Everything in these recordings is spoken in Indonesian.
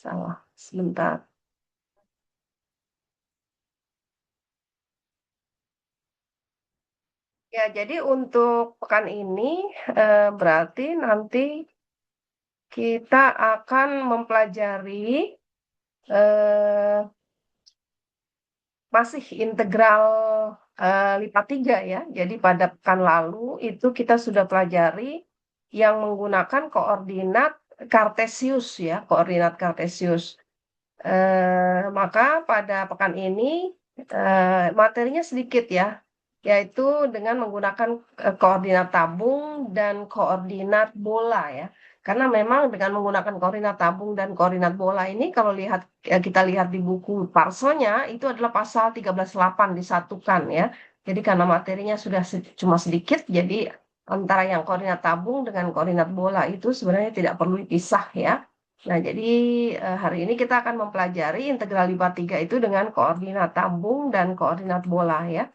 Salah, sebentar. Ya, jadi untuk pekan ini berarti nanti kita akan mempelajari eh, masih integral lipat 3 ya. Jadi pada pekan lalu itu kita sudah pelajari yang menggunakan koordinat Kartesius ya, koordinat Kartesius. Maka pada pekan ini materinya sedikit ya, yaitu dengan menggunakan koordinat tabung dan koordinat bola ya. Karena memang dengan menggunakan koordinat tabung dan koordinat bola ini kalau kita lihat di buku parselnya itu adalah pasal 13.8 disatukan ya. Jadi karena materinya sudah cuma sedikit, jadi antara yang koordinat tabung dengan koordinat bola itu sebenarnya tidak perlu dipisah ya. Nah, jadi hari ini kita akan mempelajari integral lipat 3 itu dengan koordinat tabung dan koordinat bola ya.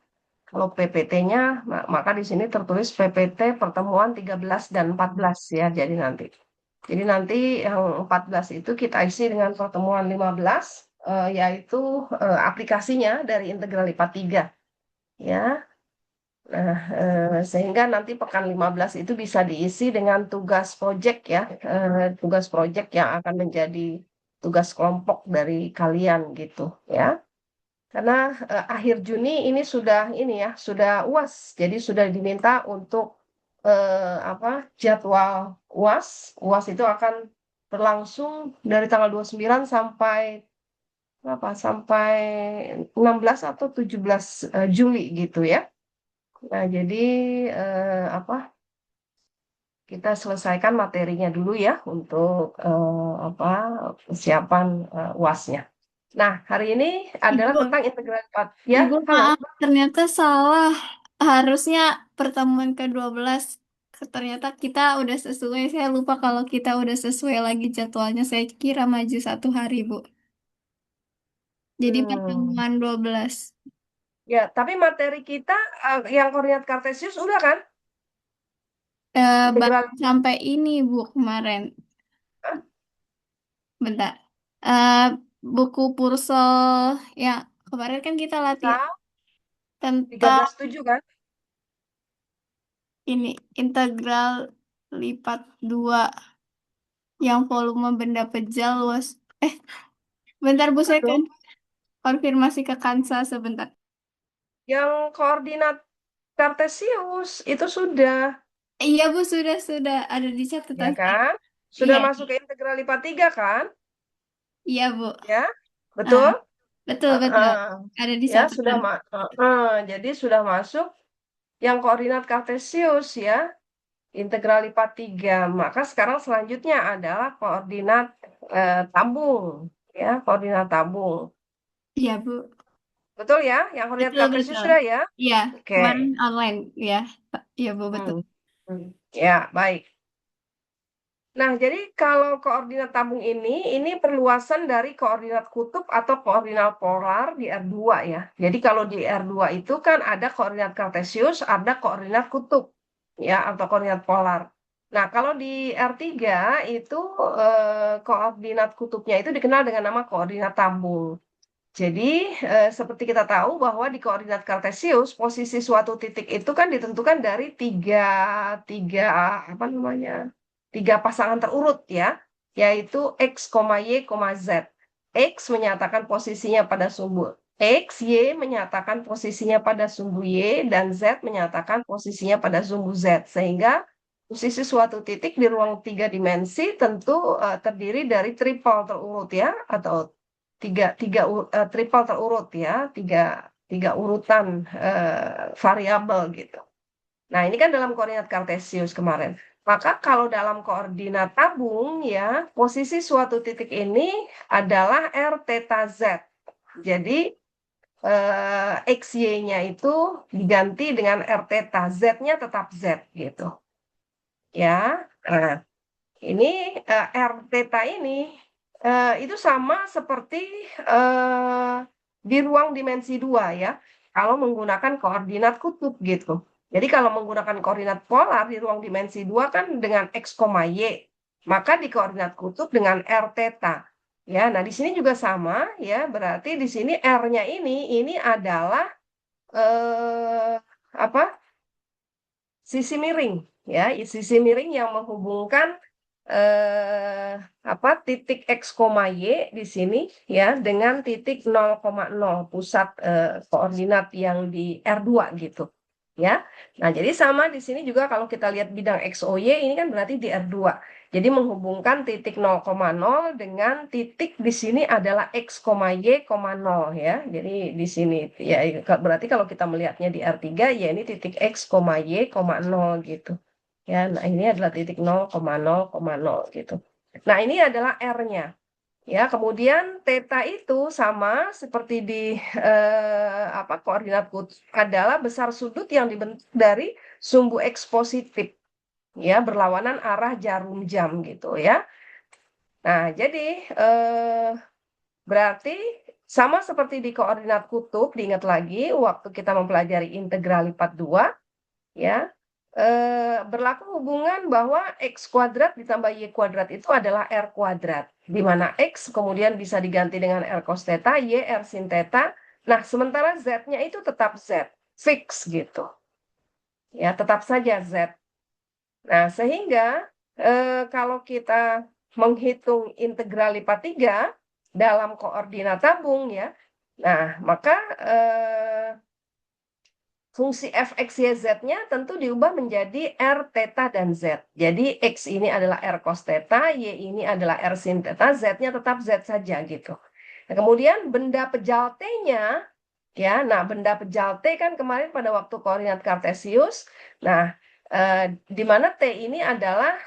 Kalau PPT-nya, maka di sini tertulis PPT pertemuan 13 dan 14 ya. Jadi nanti yang 14 itu kita isi dengan pertemuan 15, yaitu aplikasinya dari integral lipat 3 ya. Nah, sehingga nanti pekan 15 itu bisa diisi dengan tugas proyek ya, tugas proyek yang akan menjadi tugas kelompok dari kalian gitu ya. Karena akhir Juni ini sudah ini ya, sudah UAS. Jadi sudah diminta untuk apa? Jadwal UAS. UAS itu akan berlangsung dari tanggal 29 sampai berapa? Sampai 16 atau 17 Juli gitu ya. Nah, jadi apa? Kita selesaikan materinya dulu ya untuk apa? Persiapan UASnya. Nah, hari ini adalah Ibu, tentang integral ya. Ibu Halo. maaf, ternyata salah. Harusnya pertemuan ke-12. Ternyata kita udah sesuai. Saya lupa kalau kita udah sesuai lagi jadwalnya. Saya kira maju 1 hari, Bu. Jadi Hmm. pertemuan 12. Ya, tapi materi kita yang koordinat kartesius udah kan? Baru Integral sampai ini, Bu, kemarin. eh, Bentar. Eh, buku Pursel yang kemarin kan kita latihan pasal tentang 13.7 kan? ini integral lipat 2 yang volume benda pejal luas. Eh, bentar Bu, Bukan saya kan dong. konfirmasi ke Kansa sebentar. Yang koordinat kartesius itu sudah, Iya Bu, sudah ada di ya catatan saya. kan? Iya, Sudah masuk ke integral lipat 3 kan? iya Bu. Ya, Ah, betul? betul betul. Heeh. Ada di Ya, sudah catatan. jadi sudah masuk yang koordinat kartesius ya, integral lipat 3. Maka sekarang selanjutnya adalah koordinat tabung ya, koordinat tabung. Iya Bu. Betul ya? Yang koordinat Betul kartesius betul. sudah ya? Iya, Oke. kemarin online ya. Iya Bu, betul. Hmm. Ya, baik. Nah, jadi kalau koordinat tabung ini perluasan dari koordinat kutub atau koordinat polar di R2 ya. Jadi kalau di R2 itu kan ada koordinat kartesius, ada koordinat kutub ya atau koordinat polar. Nah, kalau di R3 itu koordinat kutubnya itu dikenal dengan nama koordinat tabung. Jadi, seperti kita tahu bahwa di koordinat kartesius, posisi suatu titik itu kan ditentukan dari tiga, tiga apa namanya, tiga pasangan terurut ya, yaitu X, Y, Z. X menyatakan posisinya pada sumbu X, Y menyatakan posisinya pada sumbu Y, dan Z menyatakan posisinya pada sumbu Z. Sehingga posisi suatu titik di ruang 3 dimensi tentu terdiri dari triple terurut ya, atau triple terurut ya, tiga urutan variabel gitu. Nah, ini kan dalam koordinat kartesius kemarin. Maka kalau dalam koordinat tabung ya, posisi suatu titik ini adalah R theta Z. Jadi XY-nya itu diganti dengan R theta, Z-nya tetap Z gitu. Ya. Nah, ini R theta ini itu sama seperti eh, di ruang dimensi 2 ya, kalau menggunakan koordinat kutub gitu. Jadi kalau menggunakan koordinat polar di ruang dimensi 2 kan dengan X, Y, maka di koordinat kutub dengan R theta. Ya, nah di sini juga sama ya, berarti di sini R-nya ini adalah apa? Sisi miring ya, sisi miring yang menghubungkan apa titik X, Y di sini ya dengan titik 0,0 pusat koordinat yang di R2 gitu ya. Nah, jadi sama di sini juga kalau kita lihat bidang XOY ini kan berarti di R2. Jadi menghubungkan titik 0,0 dengan titik di sini adalah X, Y, 0 ya. Jadi di sini ya berarti kalau kita melihatnya di R3 ya ini titik X, Y, 0 gitu. Ya, nah ini adalah titik 0,0,0 gitu. Nah, ini adalah R-nya. Ya, kemudian theta itu sama seperti di apa koordinat kutub adalah besar sudut yang dibentuk dari sumbu X positif ya berlawanan arah jarum jam gitu ya. Nah, jadi berarti sama seperti di koordinat kutub, diingat lagi waktu kita mempelajari integral lipat 2 ya. Berlaku hubungan bahwa X kuadrat ditambah Y kuadrat itu adalah R kuadrat, di mana X kemudian bisa diganti dengan R cos theta, Y R sin theta. Nah, sementara Z-nya itu tetap Z, fix gitu. Ya, tetap saja Z. Nah, sehingga kalau kita menghitung integral lipat 3 dalam koordinat tabung ya, nah maka fungsi f(x, y, z)-nya tentu diubah menjadi r, theta, dan z. Jadi x ini adalah r cos theta, y ini adalah r sin theta, z-nya tetap z saja gitu. Nah, kemudian benda pejal T-nya, ya, nah benda pejal T kan kemarin pada waktu koordinat kartesius, nah di mana T ini adalah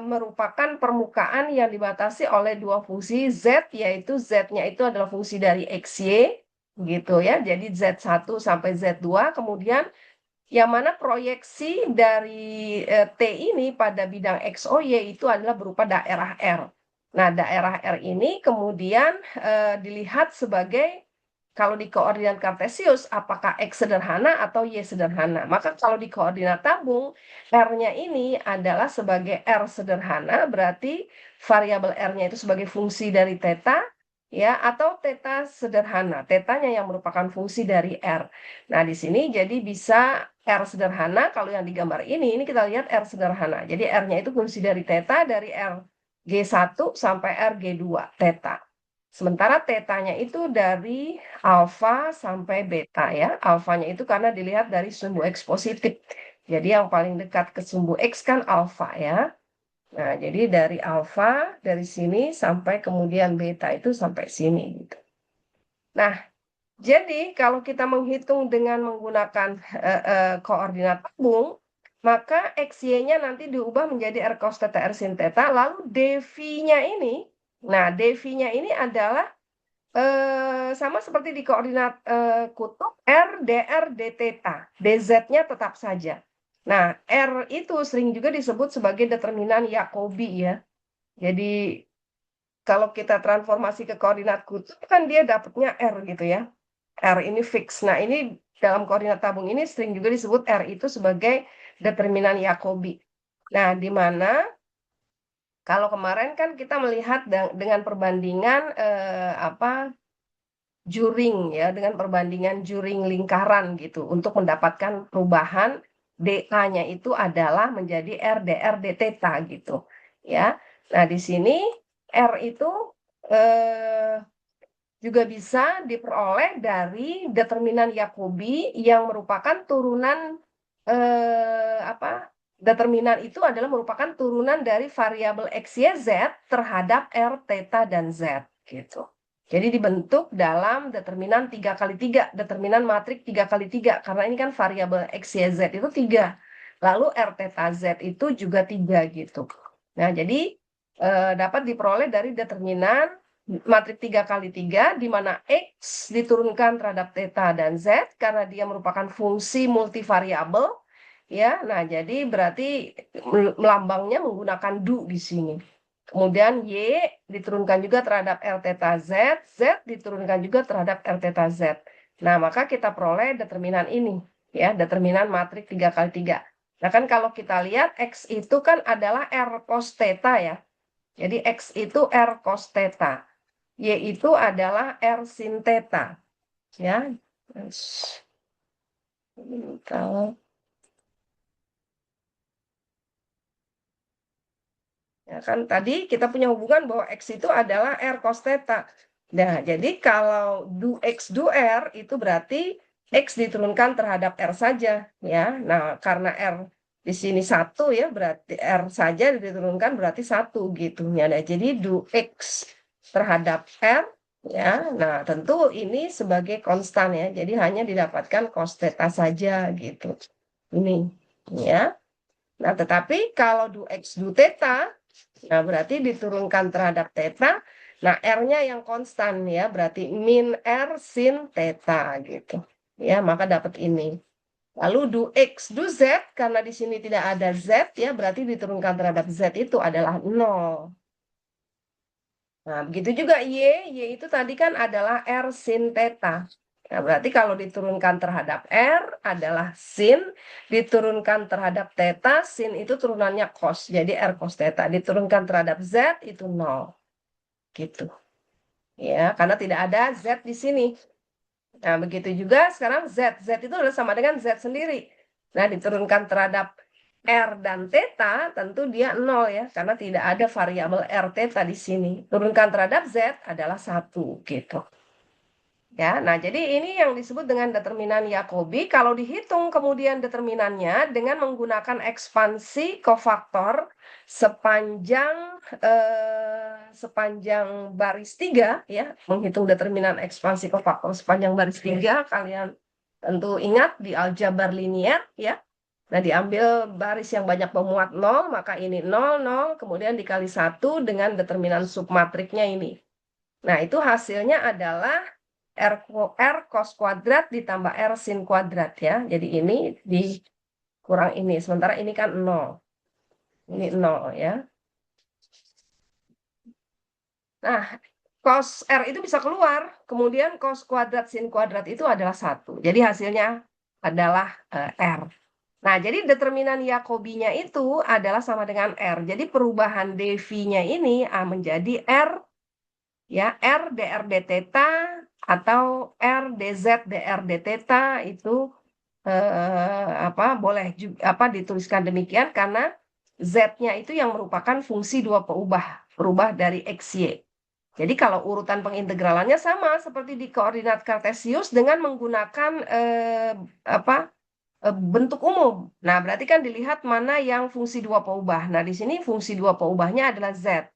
merupakan permukaan yang dibatasi oleh dua fungsi z, yaitu z-nya itu adalah fungsi dari xy, gitu ya. Jadi Z1 sampai Z2, kemudian yang mana proyeksi dari T ini pada bidang XOY itu adalah berupa daerah R. Nah, daerah R ini kemudian dilihat sebagai kalau di koordinat kartesius apakah X sederhana atau Y sederhana. Maka kalau di koordinat tabung R-nya ini adalah sebagai R sederhana, berarti variabel R-nya itu sebagai fungsi dari theta ya atau theta sederhana. Tetanya yang merupakan fungsi dari R. Nah, di sini jadi bisa R sederhana kalau yang digambar ini kita lihat R sederhana. Jadi R-nya itu fungsi dari theta dari R G1 sampai R G2 theta. Sementara tetanya itu dari alfa sampai beta ya. Alfanya itu karena dilihat dari sumbu X positif. Jadi yang paling dekat ke sumbu X kan alfa ya. Nah, jadi dari alfa dari sini sampai kemudian beta itu sampai sini gitu. Nah, jadi kalau kita menghitung dengan menggunakan koordinat tabung, maka XY-nya nanti diubah menjadi R cos theta R sin theta, lalu dV-nya ini, nah dV-nya ini adalah sama seperti di koordinat kutub R dr d theta, dz-nya tetap saja. Nah, R itu sering juga disebut sebagai determinan Jacobi ya. Jadi kalau kita transformasi ke koordinat kutub kan dia dapatnya R gitu ya. R ini fix. Nah, ini dalam koordinat tabung ini sering juga disebut R itu sebagai determinan Jacobi. Nah, di mana kalau kemarin kan kita melihat dengan perbandingan apa juring ya, dengan perbandingan juring lingkaran gitu untuk mendapatkan perubahan dA-nya itu adalah menjadi R dr d theta gitu ya. Nah, di sini R itu juga bisa diperoleh dari determinan Jacobi yang merupakan turunan apa? Determinan itu adalah merupakan turunan dari variabel X, Y, Z terhadap R, theta, dan Z gitu. Jadi dibentuk dalam determinan 3 kali 3, determinan matrik 3 kali 3 karena ini kan variabel X, Y, Z itu 3. Lalu R, theta, Z itu juga 3 gitu. Nah, jadi dapat diperoleh dari determinan matrik 3 kali 3, di mana X diturunkan terhadap theta dan Z, karena dia merupakan fungsi multivariabel, ya. Nah, jadi berarti melambangnya menggunakan du di sini. Kemudian Y diturunkan juga terhadap R theta Z, Z diturunkan juga terhadap R theta Z. Nah, maka kita peroleh determinan ini, ya, determinan matrik 3 kali 3. Nah, kan kalau kita lihat X itu kan adalah R cos theta ya. Jadi X itu R cos theta. Y itu adalah R sin theta. Ya. Kalau ya kan tadi kita punya hubungan bahwa X itu adalah R cos theta. Nah, jadi kalau du X du R itu berarti X diturunkan terhadap R saja. Ya, nah karena R di sini satu ya, berarti R saja diturunkan berarti satu gitu. Ya, nah, jadi du X terhadap R ya. Nah, tentu ini sebagai konstan ya. Jadi hanya didapatkan cos theta saja gitu. Ini ya. Nah, tetapi kalau du X du theta, nah berarti diturunkan terhadap theta. Nah, R-nya yang konstan ya, berarti min R sin theta gitu. Ya, maka dapat ini. Lalu du X du Z, karena di sini tidak ada Z ya, berarti diturunkan terhadap Z itu adalah 0. Nah, begitu juga Y itu tadi kan adalah R sin theta. Nah, berarti kalau diturunkan terhadap R adalah sin, diturunkan terhadap theta, sin itu turunannya cos, jadi R cos theta. Diturunkan terhadap Z itu 0. Gitu. Ya, karena tidak ada Z di sini. Nah, begitu juga sekarang Z. Z itu adalah sama dengan Z sendiri. Nah, diturunkan terhadap R dan theta, tentu dia 0 ya, karena tidak ada variabel R theta di sini. Turunkan terhadap Z adalah 1 gitu. Ya, nah jadi ini yang disebut dengan determinan Jacobi. Kalau dihitung kemudian determinannya dengan menggunakan ekspansi kofaktor sepanjang baris 3 ya, menghitung determinan ekspansi kofaktor sepanjang baris 3 kalian tentu ingat di aljabar linier ya. Nah, diambil baris yang banyak pemuat 0, maka ini 0, 0, kemudian dikali 1 dengan determinan submatriknya ini. Nah, itu hasilnya adalah R cos kuadrat ditambah R sin kuadrat ya. Jadi ini dikurang ini. Sementara ini kan 0. Ini 0 ya. Nah, cos R itu bisa keluar. Kemudian cos kuadrat sin kuadrat itu adalah 1. Jadi hasilnya adalah R. Nah, jadi determinan Jacobinya itu adalah sama dengan R. Jadi perubahan dV-nya ini menjadi R ya, R dr d theta atau R dz dr d theta itu boleh juga dituliskan demikian karena z-nya itu yang merupakan fungsi dua berubah dari xy. Jadi kalau urutan pengintegralannya sama seperti di koordinat kartesius dengan menggunakan bentuk umum. Nah, berarti kan dilihat mana yang fungsi dua peubah. Nah, di sini fungsi dua peubahnya adalah z.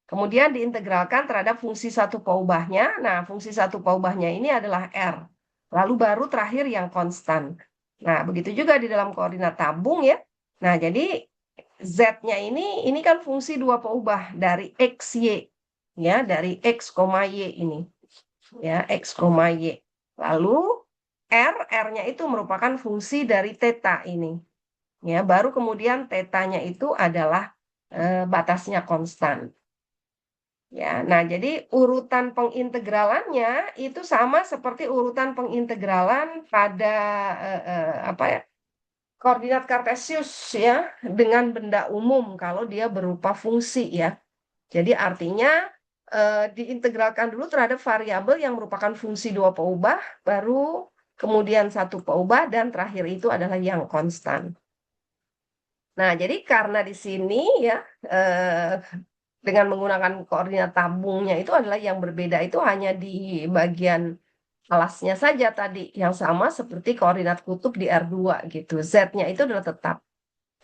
Kemudian diintegralkan terhadap fungsi satu peubahnya. Nah, fungsi satu peubahnya ini adalah R. Lalu baru terakhir yang konstan. Nah, begitu juga di dalam koordinat tabung ya. Nah, jadi Z-nya ini kan fungsi dua peubah dari X, Y. Ya, dari X, Y ini. Ya, X, Y. Lalu R-nya itu merupakan fungsi dari theta ini. Ya, baru kemudian theta-nya itu adalah batasnya konstan. Ya, nah jadi urutan pengintegralannya itu sama seperti urutan pengintegralan pada koordinat kartesius ya dengan benda umum kalau dia berupa fungsi ya. Jadi artinya diintegralkan dulu terhadap variabel yang merupakan fungsi dua peubah, baru kemudian satu peubah dan terakhir itu adalah yang konstan. Nah, jadi karena di sini ya dengan menggunakan koordinat tabungnya itu adalah yang berbeda itu hanya di bagian alasnya saja tadi yang sama seperti koordinat kutub di R2 gitu. Z-nya itu adalah tetap.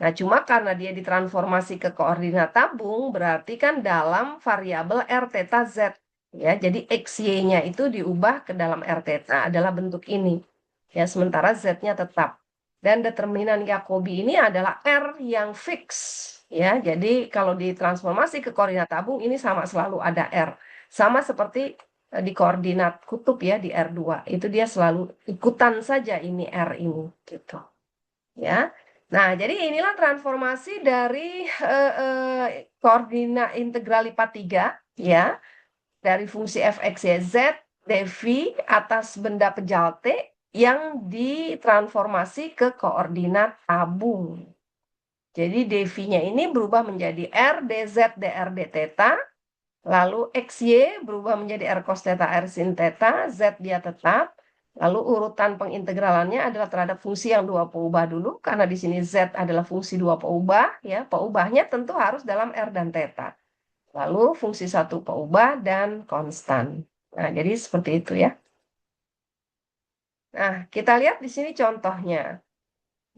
Nah, cuma karena dia ditransformasi ke koordinat tabung berarti kan dalam variabel R theta Z ya. Jadi XY-nya itu diubah ke dalam R theta adalah bentuk ini. Ya, sementara Z-nya tetap. Dan determinan Jacobi ini adalah R yang fix ya. Jadi kalau ditransformasi ke koordinat tabung ini sama selalu ada R. Sama seperti di koordinat kutub ya di R2. Itu dia selalu ikutan saja ini R ini gitu. Ya. Nah, jadi inilah transformasi dari koordinat integral lipat 3 ya. Dari fungsi f(x, y, z) dv atas benda pejal T yang ditransformasi ke koordinat tabung. Jadi dv-nya ini berubah menjadi R dz dr d theta Lalu XY berubah menjadi R cos theta R sin theta, Z dia tetap. Lalu urutan pengintegralannya adalah terhadap fungsi yang dua peubah dulu, karena di sini Z adalah fungsi dua peubah, ya. Peubahnya tentu harus dalam R dan theta. Lalu fungsi satu peubah dan konstan. Nah, jadi seperti itu ya. Nah, kita lihat di sini contohnya.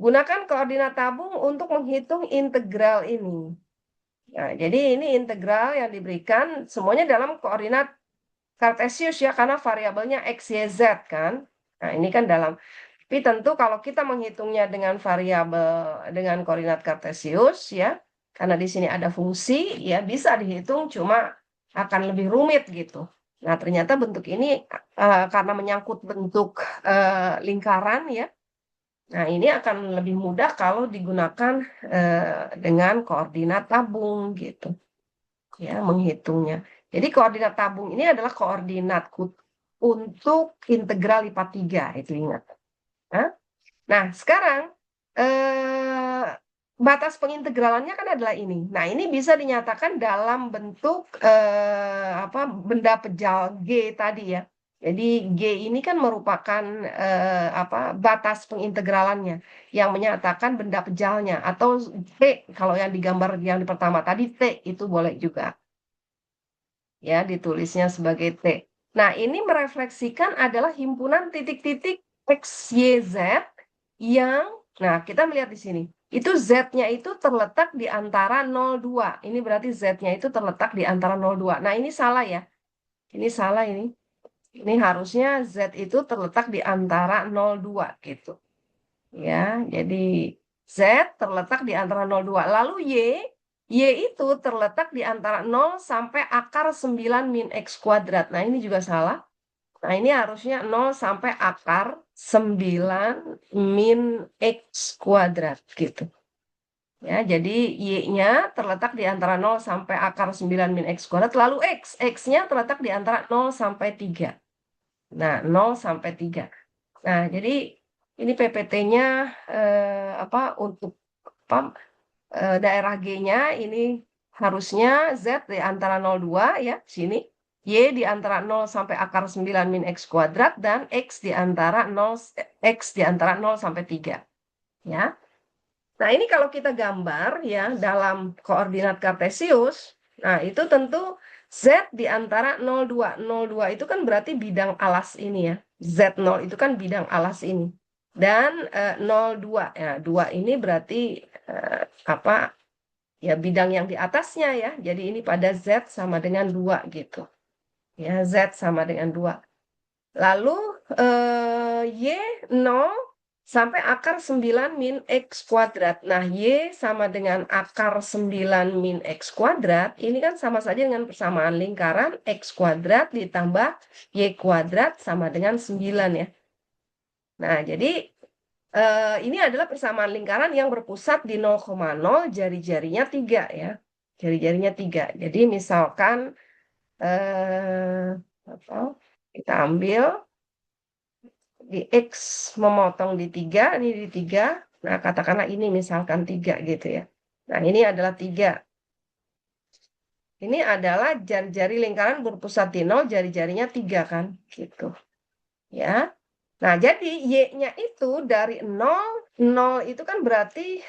Gunakan koordinat tabung untuk menghitung integral ini. Nah, jadi ini integral yang diberikan semuanya dalam koordinat kartesius ya, karena variabelnya x, y, z kan. Nah, ini kan dalam. Tapi tentu kalau kita menghitungnya dengan variabel dengan koordinat kartesius ya, karena di sini ada fungsi ya bisa dihitung, cuma akan lebih rumit gitu. Nah, ternyata bentuk ini karena menyangkut bentuk lingkaran ya. Nah, ini akan lebih mudah kalau digunakan dengan koordinat tabung gitu. Ya, menghitungnya. Jadi koordinat tabung ini adalah koordinat untuk integral lipat 3, itu ingat. Nah, sekarang eh, batas pengintegralannya kan adalah ini. Nah, ini bisa dinyatakan dalam bentuk apa benda pejal G tadi ya. Jadi G ini kan merupakan apa batas pengintegralannya yang menyatakan benda pejalnya, atau T kalau yang digambar yang di pertama tadi T itu boleh juga ya ditulisnya sebagai T. Nah, ini merefleksikan adalah himpunan titik-titik X, Y, Z yang, nah kita melihat di sini, itu Z-nya itu terletak di antara 0,2. Ini berarti Z-nya itu terletak di antara 0,2. Nah, ini salah ya. Ini salah ini. Ini harusnya Z itu terletak di antara 0,2 gitu. Ya, jadi Z terletak di antara 0,2. Lalu Y itu terletak di antara 0 sampai akar 9 min X kuadrat. Nah, ini juga salah. Nah, ini harusnya 0 sampai akar 9 min X kuadrat gitu. Ya, jadi Y-nya terletak di antara 0 sampai akar 9 min X kuadrat. Lalu X-nya terletak di antara 0 sampai 3. Nah, 0 sampai 3. Nah, jadi ini PPT-nya apa untuk apa, daerah G-nya ini harusnya Z di antara 0,2 ya, sini. Y di antara 0 sampai akar 9 min X kuadrat, dan X di antara 0, X di antara 0 sampai 3. Ya. Nah, ini kalau kita gambar ya dalam koordinat kartesius, nah itu tentu Z di antara 0,2. 0,2 itu kan berarti bidang alas ini ya. Z0 itu kan bidang alas ini. Dan 0,2. Ya, 2 ini berarti apa ya bidang yang di atasnya ya. Jadi ini pada Z sama dengan 2 gitu. Ya, Z sama dengan 2. Lalu Y 0 sampai akar 9 min X kuadrat. Nah, Y sama dengan akar 9 min X kuadrat. Ini kan sama saja dengan persamaan lingkaran X kuadrat ditambah Y kuadrat sama dengan 9 ya. Nah, jadi ini adalah persamaan lingkaran yang berpusat di 0,0, jari-jarinya 3 ya. Jari-jarinya 3. Jadi misalkan apa, kita ambil di X memotong di 3, ini di 3. Nah, katakanlah ini misalkan 3 gitu ya. Nah, ini adalah 3. Ini adalah jari-jari lingkaran berpusat di 0, jari-jarinya 3 kan, gitu. Ya. Nah, jadi Y-nya itu dari 0, 0 itu kan berarti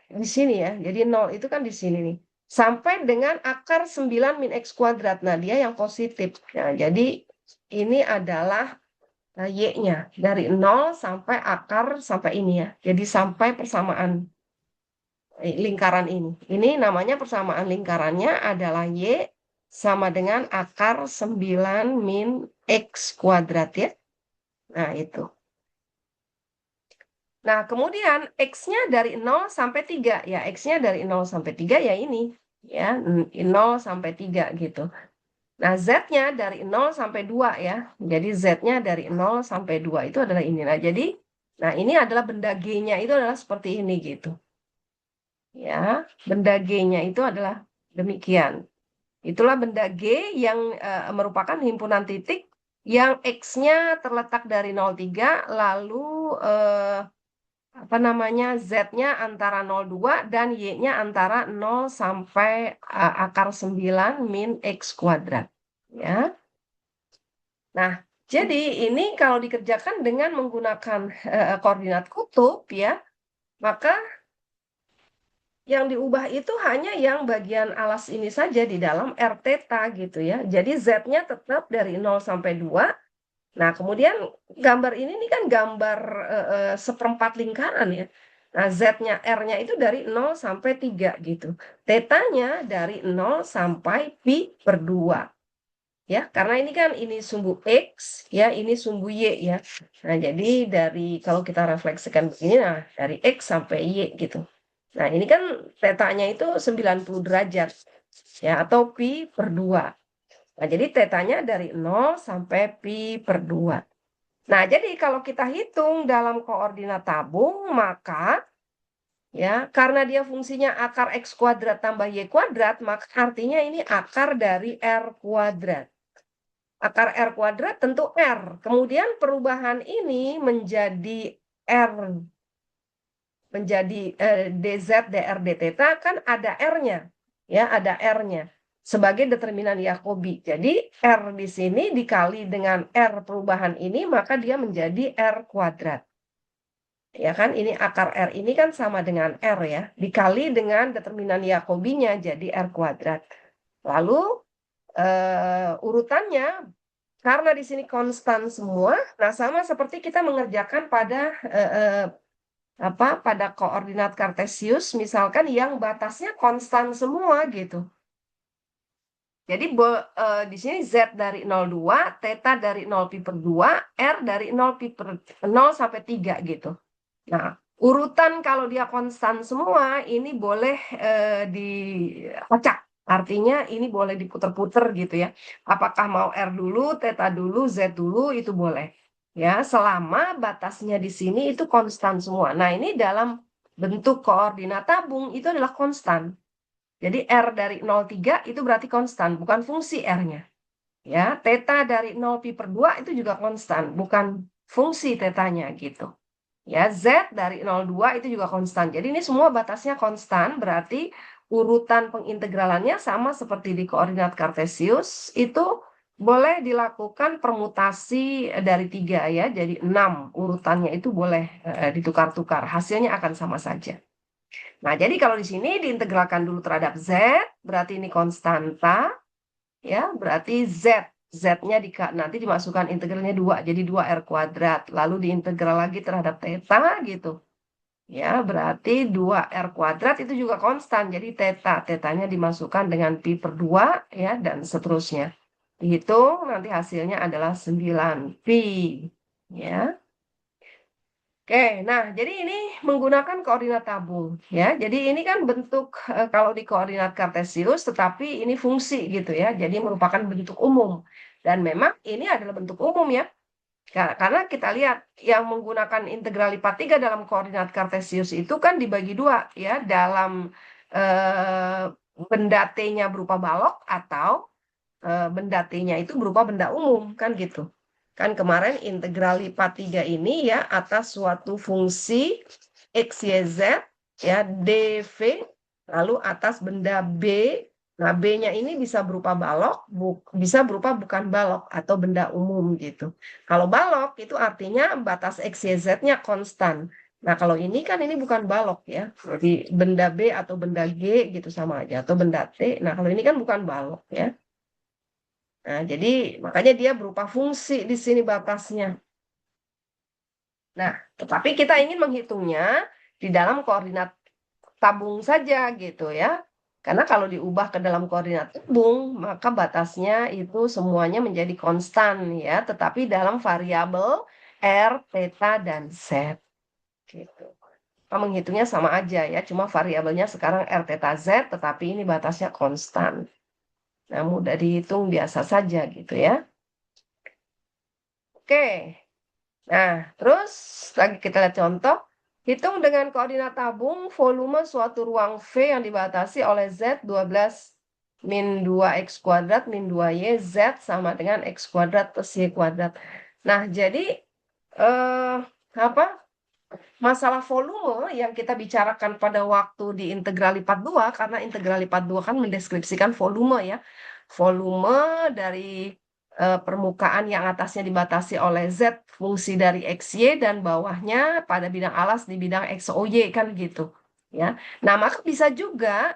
di sini ya. Jadi 0 itu kan di sini nih. Sampai dengan akar 9 min X kuadrat. Nah, dia yang positif. Nah, jadi ini adalah Y-nya. Dari 0 sampai akar sampai ini ya. Jadi sampai persamaan lingkaran ini. Ini namanya persamaan lingkarannya adalah Y sama dengan akar 9 min X kuadrat ya. Nah, itu. Nah, kemudian X-nya dari 0 sampai 3. Ya, X-nya dari 0 sampai 3 ya ini. Ya, 0 sampai 3 gitu. Nah, Z-nya dari 0 sampai 2 ya. Jadi Z-nya dari 0 sampai 2 itu adalah ini. Nah, jadi, nah ini adalah benda G-nya itu adalah seperti ini gitu. Ya, benda G-nya itu adalah demikian. Itulah benda G yang merupakan himpunan titik yang X-nya terletak dari 0,3, lalu apa namanya, Z-nya antara 0,2 dan Y-nya antara 0 sampai akar 9 min X kuadrat. Ya. Nah, jadi ini kalau dikerjakan dengan menggunakan koordinat kutub ya, maka yang diubah itu hanya yang bagian alas ini saja di dalam R theta gitu ya. Jadi Z-nya tetap dari 0 sampai 2. Nah, kemudian gambar ini nih kan gambar seperempat lingkaran ya. Nah, Z-nya, R-nya itu dari 0 sampai 3 gitu. Tetanya dari 0 sampai pi per 2. Ya, karena ini kan ini sumbu X, ya, ini sumbu Y ya. Nah, jadi dari kalau kita refleksikan begini, nah dari X sampai Y gitu. Nah, ini kan tetanya itu 90 derajat, ya, atau pi per 2. Nah, jadi tetanya dari 0 sampai pi per 2. Nah, jadi kalau kita hitung dalam koordinat tabung, maka ya, karena dia fungsinya akar X kuadrat tambah Y kuadrat, maka artinya ini akar dari R kuadrat. Akar R kuadrat tentu R. Kemudian perubahan ini menjadi R, menjadi dz, dr, dθ kan ada R-nya. Ya, ada R-nya sebagai determinan Jacobi. Jadi R di sini dikali dengan R perubahan ini, maka dia menjadi R kuadrat. Ya kan, ini akar R ini kan sama dengan R ya, dikali dengan determinan Jacobinya jadi R kuadrat. Lalu urutannya, karena di sini konstan semua, nah sama seperti kita mengerjakan pada pada koordinat kartesius misalkan yang batasnya konstan semua gitu. Jadi di sini Z dari 0,2, theta dari 0 pi per 2, R dari 0 pi per 0 sampai 3 gitu. Nah, urutan kalau dia konstan semua ini boleh dikocak. Artinya ini boleh diputer-puter gitu ya. Apakah mau R dulu, theta dulu, Z dulu itu boleh. Ya, selama batasnya di sini itu konstan semua. Nah, ini dalam bentuk koordinat tabung itu adalah konstan. Jadi R dari 0,3 itu berarti konstan, bukan fungsi R-nya. Ya, theta dari 0 pi per 2 itu juga konstan, bukan fungsi tetanya gitu. Ya, Z dari 0,2 itu juga konstan. Jadi ini semua batasnya konstan, berarti urutan pengintegralannya sama seperti di koordinat kartesius, itu boleh dilakukan permutasi dari 3 ya, jadi 6 urutannya itu boleh ditukar-tukar, hasilnya akan sama saja. Nah, jadi kalau di sini diintegralkan dulu terhadap Z, berarti ini konstanta, ya, berarti Z-nya nanti dimasukkan integralnya 2, jadi 2R kuadrat. Lalu diintegral lagi terhadap theta gitu. Ya, berarti 2R kuadrat itu juga konstan, jadi tetanya dimasukkan dengan pi per 2, ya, dan seterusnya. Dihitung, nanti hasilnya adalah 9 pi. Ya. Oke, nah jadi ini menggunakan koordinat tabung ya. Jadi ini kan bentuk kalau di koordinat kartesius, tetapi ini fungsi gitu ya. Jadi merupakan bentuk umum dan memang ini adalah bentuk umum ya. Karena kita lihat yang menggunakan integral lipat 3 dalam koordinat kartesius itu kan dibagi dua ya, dalam benda T-nya berupa balok atau benda T-nya itu berupa benda umum kan gitu. Kan kemarin integral lipat 3 ini ya atas suatu fungsi X, Y, Z ya dV, lalu atas benda B. Nah, B-nya ini bisa berupa balok, bisa berupa bukan balok atau benda umum gitu. Kalau balok itu artinya batas X, Y, Z-nya konstan. Nah, kalau ini kan ini bukan balok ya. Jadi benda B atau benda G gitu sama aja atau benda T. Nah, kalau ini kan bukan balok ya. Nah, jadi makanya dia berupa fungsi di sini batasnya. Nah, tetapi kita ingin menghitungnya di dalam koordinat tabung saja gitu ya. Karena kalau diubah ke dalam koordinat tabung, maka batasnya itu semuanya menjadi konstan ya, tetapi dalam variabel R, theta, dan Z. Gitu. Kita menghitungnya sama aja ya, cuma variabelnya sekarang R, theta, Z, tetapi ini batasnya konstan. Nah, mudah dihitung biasa saja gitu ya. Oke. Nah, terus lagi kita lihat contoh. Hitung dengan koordinat tabung volume suatu ruang V yang dibatasi oleh Z 12 min 2X kuadrat min 2Y, Z sama dengan X kuadrat plus Y kuadrat. Nah, jadi apa? Masalah volume yang kita bicarakan pada waktu di integral lipat 2, karena integral lipat 2 kan mendeskripsikan volume ya. Volume dari permukaan yang atasnya dibatasi oleh Z fungsi dari XY dan bawahnya pada bidang alas di bidang XOY kan gitu. Ya. Nah, maka bisa juga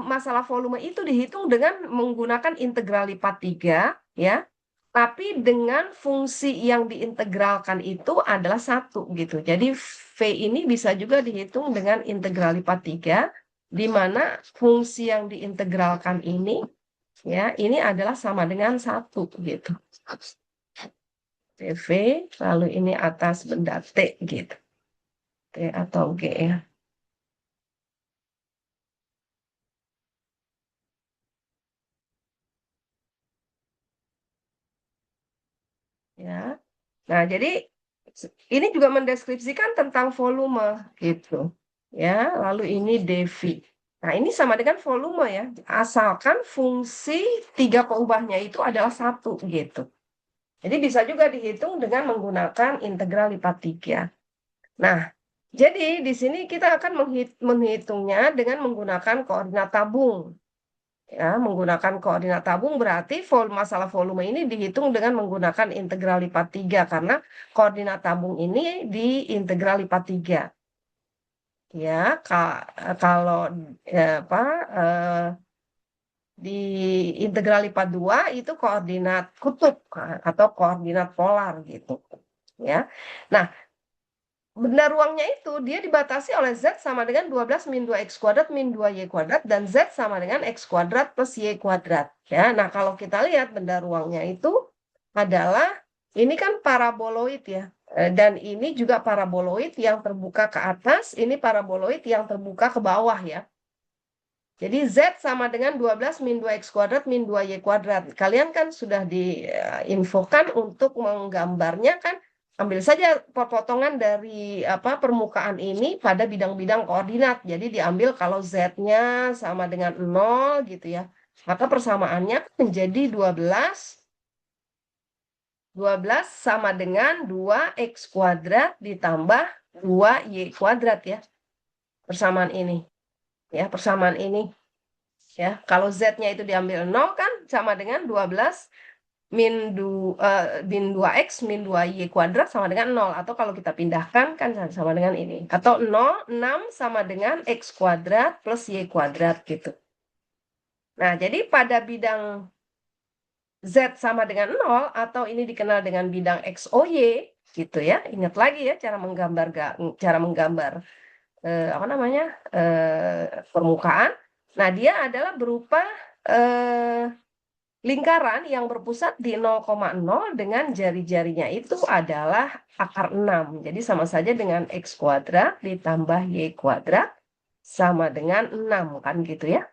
masalah volume itu dihitung dengan menggunakan integral lipat 3 ya. Tapi dengan fungsi yang diintegralkan itu adalah satu gitu. Jadi V ini bisa juga dihitung dengan integral lipat 3, di mana fungsi yang diintegralkan ini ya ini adalah sama dengan satu gitu. TV lalu ini atas benda T gitu. T atau G ya. Ya. Nah, jadi ini juga mendeskripsikan tentang volume gitu. Ya, lalu ini dV. Nah, ini sama dengan volume ya, asalkan fungsi tiga peubahnya itu adalah satu gitu. Jadi bisa juga dihitung dengan menggunakan integral lipat 3. Nah, jadi di sini kita akan menghitungnya dengan menggunakan koordinat tabung. Ya, menggunakan koordinat tabung berarti masalah volume ini dihitung dengan menggunakan integral lipat 3 karena koordinat tabung ini di integral lipat 3. Ya, kalau apa di integral lipat 2 itu koordinat kutub atau koordinat polar gitu. Ya. Nah, benda ruangnya itu dia dibatasi oleh Z sama dengan 12 min 2x kuadrat min 2y kuadrat dan Z sama dengan x kuadrat plus y kuadrat. Ya, nah kalau kita lihat benda ruangnya itu adalah ini kan paraboloid ya. Dan ini juga paraboloid yang terbuka ke atas, ini paraboloid yang terbuka ke bawah ya. Jadi Z sama dengan 12 min 2x kuadrat min 2y kuadrat. Kalian kan sudah diinfokan untuk menggambarnya kan. Ambil saja potongan dari permukaan ini pada bidang-bidang koordinat. Jadi diambil kalau Z-nya sama dengan 0 gitu ya. Maka persamaannya menjadi 12 sama dengan 2x kuadrat ditambah 2y kuadrat ya. Persamaan ini. Ya, persamaan ini. Ya, kalau Z-nya itu diambil 0 kan sama dengan 12 min 2x min 2y kuadrat sama dengan 0. Atau kalau kita pindahkan kan sama dengan ini. Atau 6 sama dengan x kuadrat plus y kuadrat gitu. Nah, jadi pada bidang Z sama dengan 0 atau ini dikenal dengan bidang XOY gitu ya. Ingat lagi ya cara menggambar apa namanya? Permukaan. Nah, dia adalah berupa lingkaran yang berpusat di 0,0 dengan jari-jarinya itu adalah akar 6. Jadi sama saja dengan x kuadrat ditambah y kuadrat sama dengan 6 kan gitu ya.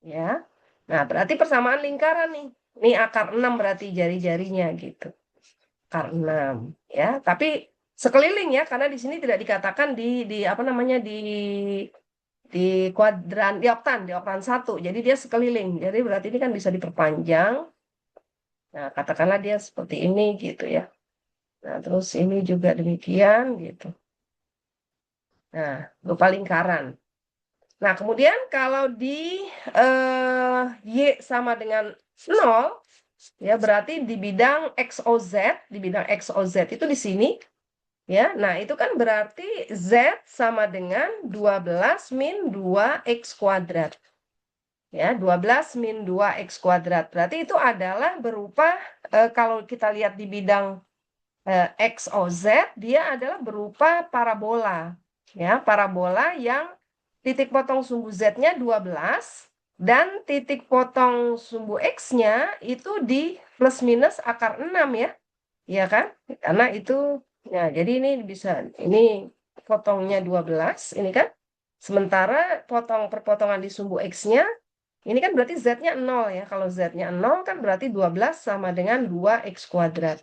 Ya. Nah, berarti persamaan lingkaran nih. Ini akar 6 berarti jari-jarinya gitu. Akar 6 ya. Tapi sekeliling ya karena di sini tidak dikatakan di apa namanya di kuadran di oktan 1. Jadi dia sekeliling. Jadi berarti ini kan bisa diperpanjang. Nah, katakanlah dia seperti ini gitu ya. Nah, terus ini juga demikian gitu. Nah, berupa lingkaran. Nah, kemudian kalau di Y sama dengan 0, ya berarti di bidang XOZ, di bidang XOZ itu di sini, ya. Nah, itu kan berarti Z sama dengan 12 min 2x kuadrat. Ya, 12 min 2x kuadrat. Berarti itu adalah berupa, kalau kita lihat di bidang XOZ, dia adalah berupa parabola. Ya, parabola yang titik potong sumbu Z-nya 12 dan titik potong sumbu X-nya itu di plus minus akar 6 ya. Iya kan? Karena itu ya jadi ini bisa ini potongnya 12 ini kan. Sementara perpotongan di sumbu X-nya ini kan berarti Z-nya 0 ya. Kalau Z-nya 0 kan berarti 12 sama dengan 2x kuadrat.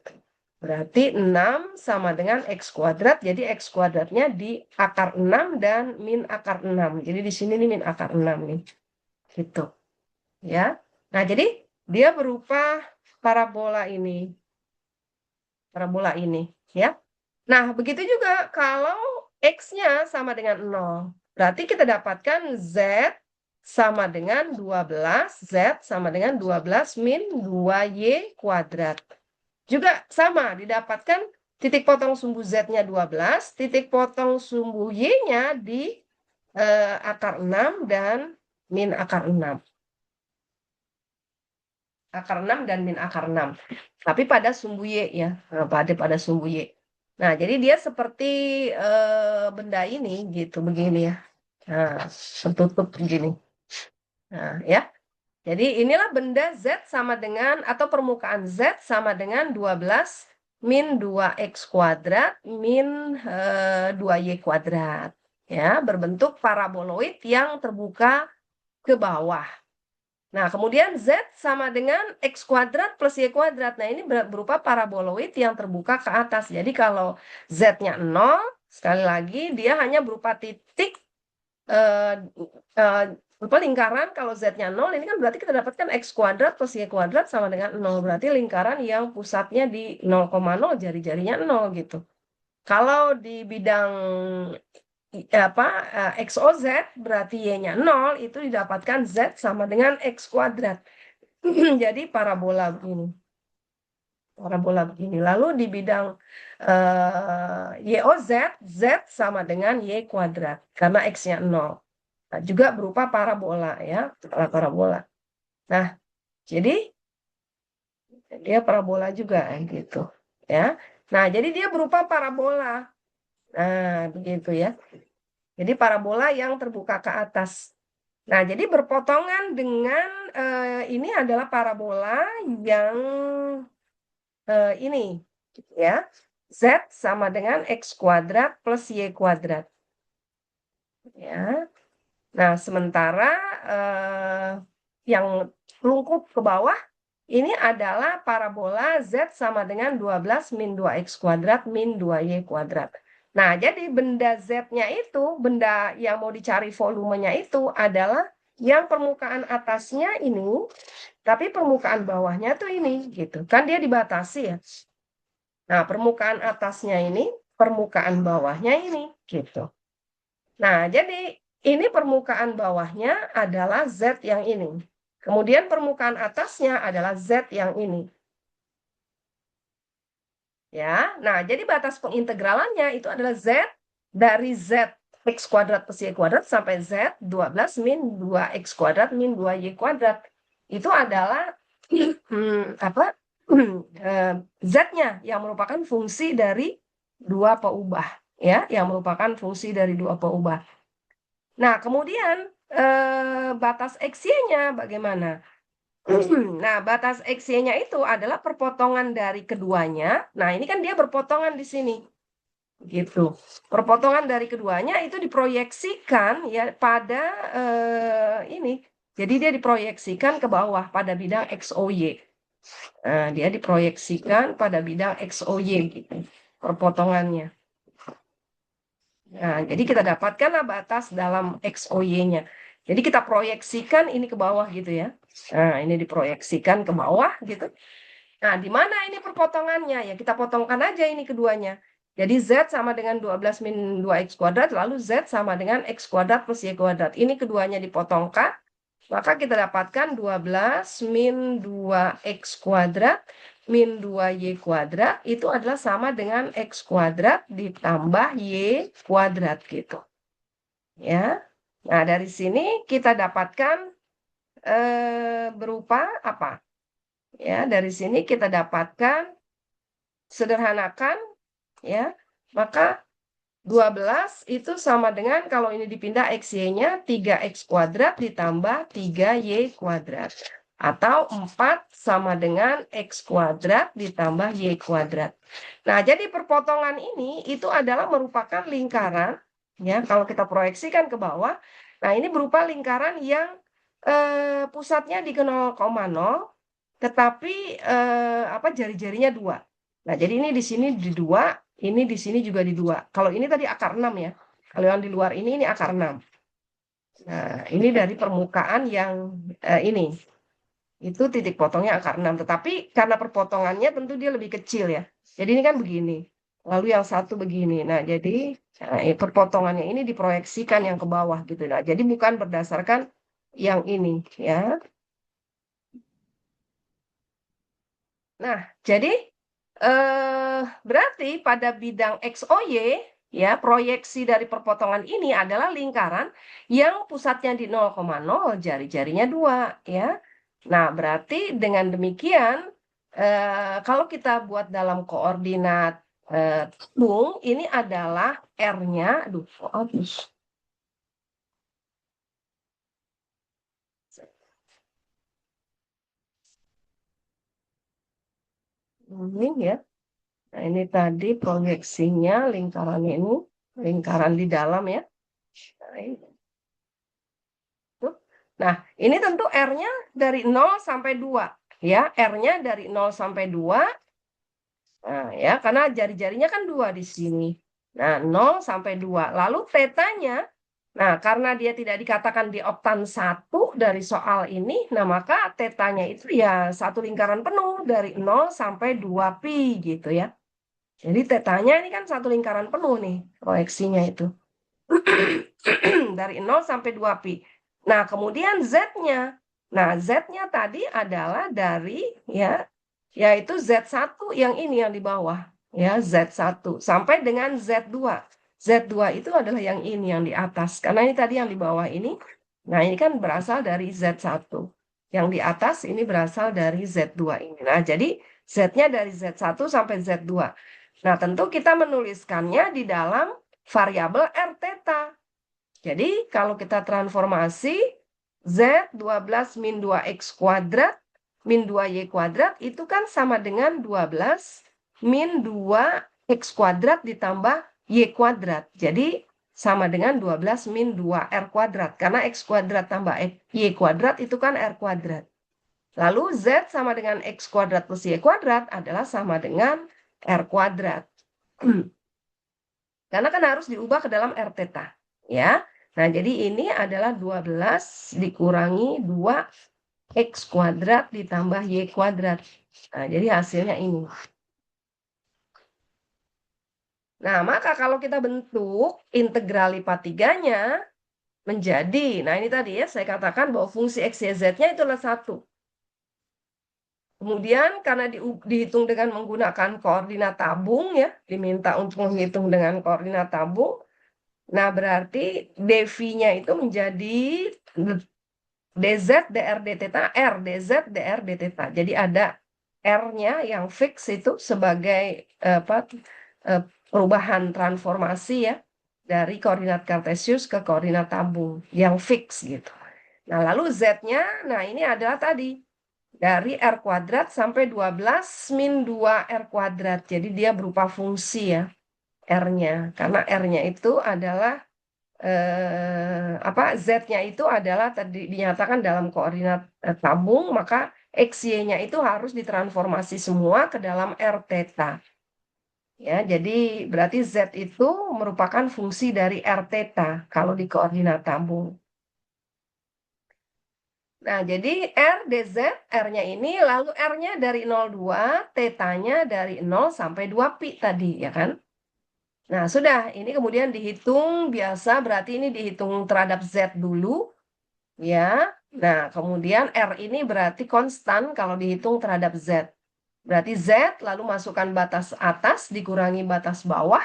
Berarti 6 sama dengan x kuadrat, jadi x kuadratnya di akar 6 dan min akar 6. Jadi di sini nih min akar 6 nih. Gitu. Ya. Nah, jadi dia berupa parabola ini. Parabola ini. Ya. Nah, begitu juga kalau X-nya sama dengan 0. Berarti kita dapatkan Z sama dengan 12, Z sama dengan 12 min 2Y kuadrat. Juga sama, didapatkan titik potong sumbu Z-nya 12, titik potong sumbu Y-nya di akar 6 dan min akar 6. Akar 6 dan min akar 6. Tapi pada sumbu Y ya, pada sumbu Y. Nah, jadi dia seperti benda ini gitu, begini ya. Nah, tertutup begini. Nah, ya. Jadi inilah benda Z sama dengan, atau permukaan Z sama dengan 12 min 2X kuadrat min 2Y kuadrat. Ya, berbentuk paraboloid yang terbuka ke bawah. Nah, kemudian Z sama dengan X kuadrat plus Y kuadrat. Nah, ini berupa paraboloid yang terbuka ke atas. Jadi kalau Z-nya 0, sekali lagi dia hanya berupa titik berupa lingkaran. Kalau Z-nya 0, ini kan berarti kita dapatkan X kuadrat plus Y kuadrat sama dengan 0. Berarti lingkaran yang pusatnya di 0,0, jari-jarinya 0 gitu. Kalau di bidang XOZ berarti Y-nya 0, itu didapatkan Z sama dengan X kuadrat. Jadi parabola begini. Parabola begini. Lalu di bidang YOZ, Z sama dengan Y kuadrat. Karena X-nya 0. Nah, juga berupa parabola ya. Parabola. Nah, jadi dia parabola juga gitu. Ya. Nah, jadi dia berupa parabola. Nah, begitu ya. Jadi parabola yang terbuka ke atas. Nah, jadi berpotongan dengan ini adalah parabola yang ini, ya. Z sama dengan X kuadrat plus Y kuadrat. Ya. Nah, sementara yang lungkup ke bawah, ini adalah parabola Z sama dengan 12 min 2X kuadrat min 2Y kuadrat. Nah, jadi benda Z-nya itu, benda yang mau dicari volumenya itu adalah yang permukaan atasnya ini, tapi permukaan bawahnya tuh ini, gitu. Kan dia dibatasi ya. Nah, permukaan atasnya ini, permukaan bawahnya ini, gitu. Nah, jadi ini permukaan bawahnya adalah Z yang ini. Kemudian permukaan atasnya adalah Z yang ini. Ya, nah jadi batas pengintegralannya itu adalah Z dari Z X kuadrat plus Y kuadrat sampai Z 12 min 2X kuadrat min 2Y kuadrat. Itu adalah Z-nya yang merupakan fungsi dari dua peubah. Ya, yang merupakan fungsi dari dua peubah. Nah, kemudian batas XY-nya bagaimana? Nah, batas XY-nya itu adalah perpotongan dari keduanya. Nah, ini kan dia berpotongan di sini. Gitu. Perpotongan dari keduanya itu diproyeksikan ya pada ini. Jadi dia diproyeksikan ke bawah pada bidang XOY. Nah, dia diproyeksikan pada bidang XOY gitu. Perpotongannya. Nah, jadi kita dapatkanlah batas dalam XOY-nya. Jadi kita proyeksikan ini ke bawah gitu ya. Nah, ini diproyeksikan ke bawah gitu. Nah, di mana ini perpotongannya? Ya, kita potongkan aja ini keduanya. Jadi Z sama dengan 12 min 2X kuadrat, lalu Z sama dengan X kuadrat plus Y kuadrat. Ini keduanya dipotongkan, maka kita dapatkan 12 min 2X kuadrat min 2Y kuadrat itu adalah sama dengan X kuadrat ditambah Y kuadrat gitu. Ya. Nah, dari sini kita dapatkan berupa apa? Ya, dari sini kita dapatkan sederhanakan ya. Maka 12 itu sama dengan kalau ini dipindah XY-nya 3X kuadrat ditambah 3Y kuadrat. Atau 4 sama dengan X kuadrat ditambah Y kuadrat. Nah, jadi perpotongan ini itu adalah merupakan lingkaran. Ya, kalau kita proyeksikan ke bawah. Nah, ini berupa lingkaran yang pusatnya di 0,0, tetapi jari-jarinya 2. Nah, jadi ini di sini di 2, ini di sini juga di 2. Kalau ini tadi akar 6 ya. Kalau yang di luar ini akar 6. Nah, ini dari permukaan yang ini. Itu titik potongnya akar 6. Tetapi karena perpotongannya tentu dia lebih kecil ya. Jadi ini kan begini. lalu yang satu begini. Nah, jadi perpotongannya ini diproyeksikan yang ke bawah gitu. Nah, jadi bukan berdasarkan yang ini ya. Nah, jadi berarti pada bidang XOY ya, proyeksi dari perpotongan ini adalah lingkaran yang pusatnya di 0,0, jari-jarinya 2 ya. Nah, berarti dengan demikian kalau kita buat dalam koordinat tabung ini adalah R-nya, aduh, kok habis. Ini ya. Nah, ini tadi proyeksinya lingkaran ini, lingkaran di dalam ya. Nah, ini. Nah, ini tentu R-nya dari 0 sampai 2. Ya, R-nya dari 0 sampai 2. Nah, ya, karena jari-jarinya kan 2 di sini. Nah, 0 sampai 2. Lalu tetanya, nah, karena dia tidak dikatakan di oktan 1 dari soal ini, nah maka tetanya itu ya satu lingkaran penuh dari 0 sampai 2 pi gitu ya. Jadi tetanya ini kan satu lingkaran penuh nih proyeksinya itu. Dari 0 sampai 2 pi. Nah, kemudian Z-nya. Nah, Z-nya tadi adalah dari ya yaitu Z1 yang ini yang di bawah ya, Z1 sampai dengan Z2. Z2 itu adalah yang ini yang di atas. Karena ini tadi yang di bawah ini. Nah, ini kan berasal dari Z1. Yang di atas ini berasal dari Z2 ini. Nah, jadi Z-nya dari Z1 sampai Z2. Nah, tentu kita menuliskannya di dalam variabel R theta. Jadi kalau kita transformasi Z 12 min 2X kuadrat min 2Y kuadrat itu kan sama dengan 12 min 2X kuadrat ditambah Y kuadrat. Jadi sama dengan 12 min 2R kuadrat. Karena X kuadrat tambah Y kuadrat itu kan R kuadrat. Lalu Z sama dengan X kuadrat plus Y kuadrat adalah sama dengan R kuadrat. Karena kan harus diubah ke dalam R theta. Ya. Nah, jadi ini adalah 12 dikurangi 2X kuadrat ditambah Y kuadrat. Nah, jadi hasilnya ini. Nah, maka kalau kita bentuk integral lipat 3-nya menjadi, nah ini tadi ya, saya katakan bahwa fungsi X, Y, Z-nya itu adalah 1. Kemudian karena dihitung dengan menggunakan koordinat tabung ya, diminta untuk menghitung dengan koordinat tabung. Nah, berarti dV-nya itu menjadi dz dr d theta r, dz dr d theta. Jadi ada R-nya yang fix itu sebagai perubahan transformasi ya dari koordinat kartesius ke koordinat tabung yang fix gitu. Nah, lalu Z-nya, nah ini adalah tadi dari R kuadrat sampai 12 min 2 R kuadrat. Jadi dia berupa fungsi ya R-nya. Karena R-nya itu adalah Z-nya itu adalah tadi dinyatakan dalam koordinat tabung, maka XY-nya itu harus ditransformasi semua ke dalam R theta. Ya, jadi berarti Z itu merupakan fungsi dari R theta kalau di koordinat tabung. Nah, jadi R dz, R-nya ini, lalu R-nya dari 02, theta-nya dari 0 sampai 2 pi tadi, ya kan? Nah, sudah. Ini kemudian dihitung biasa, berarti ini dihitung terhadap Z dulu, ya. Nah, kemudian R ini berarti konstan kalau dihitung terhadap Z. Berarti Z, lalu masukkan batas atas, dikurangi batas bawah,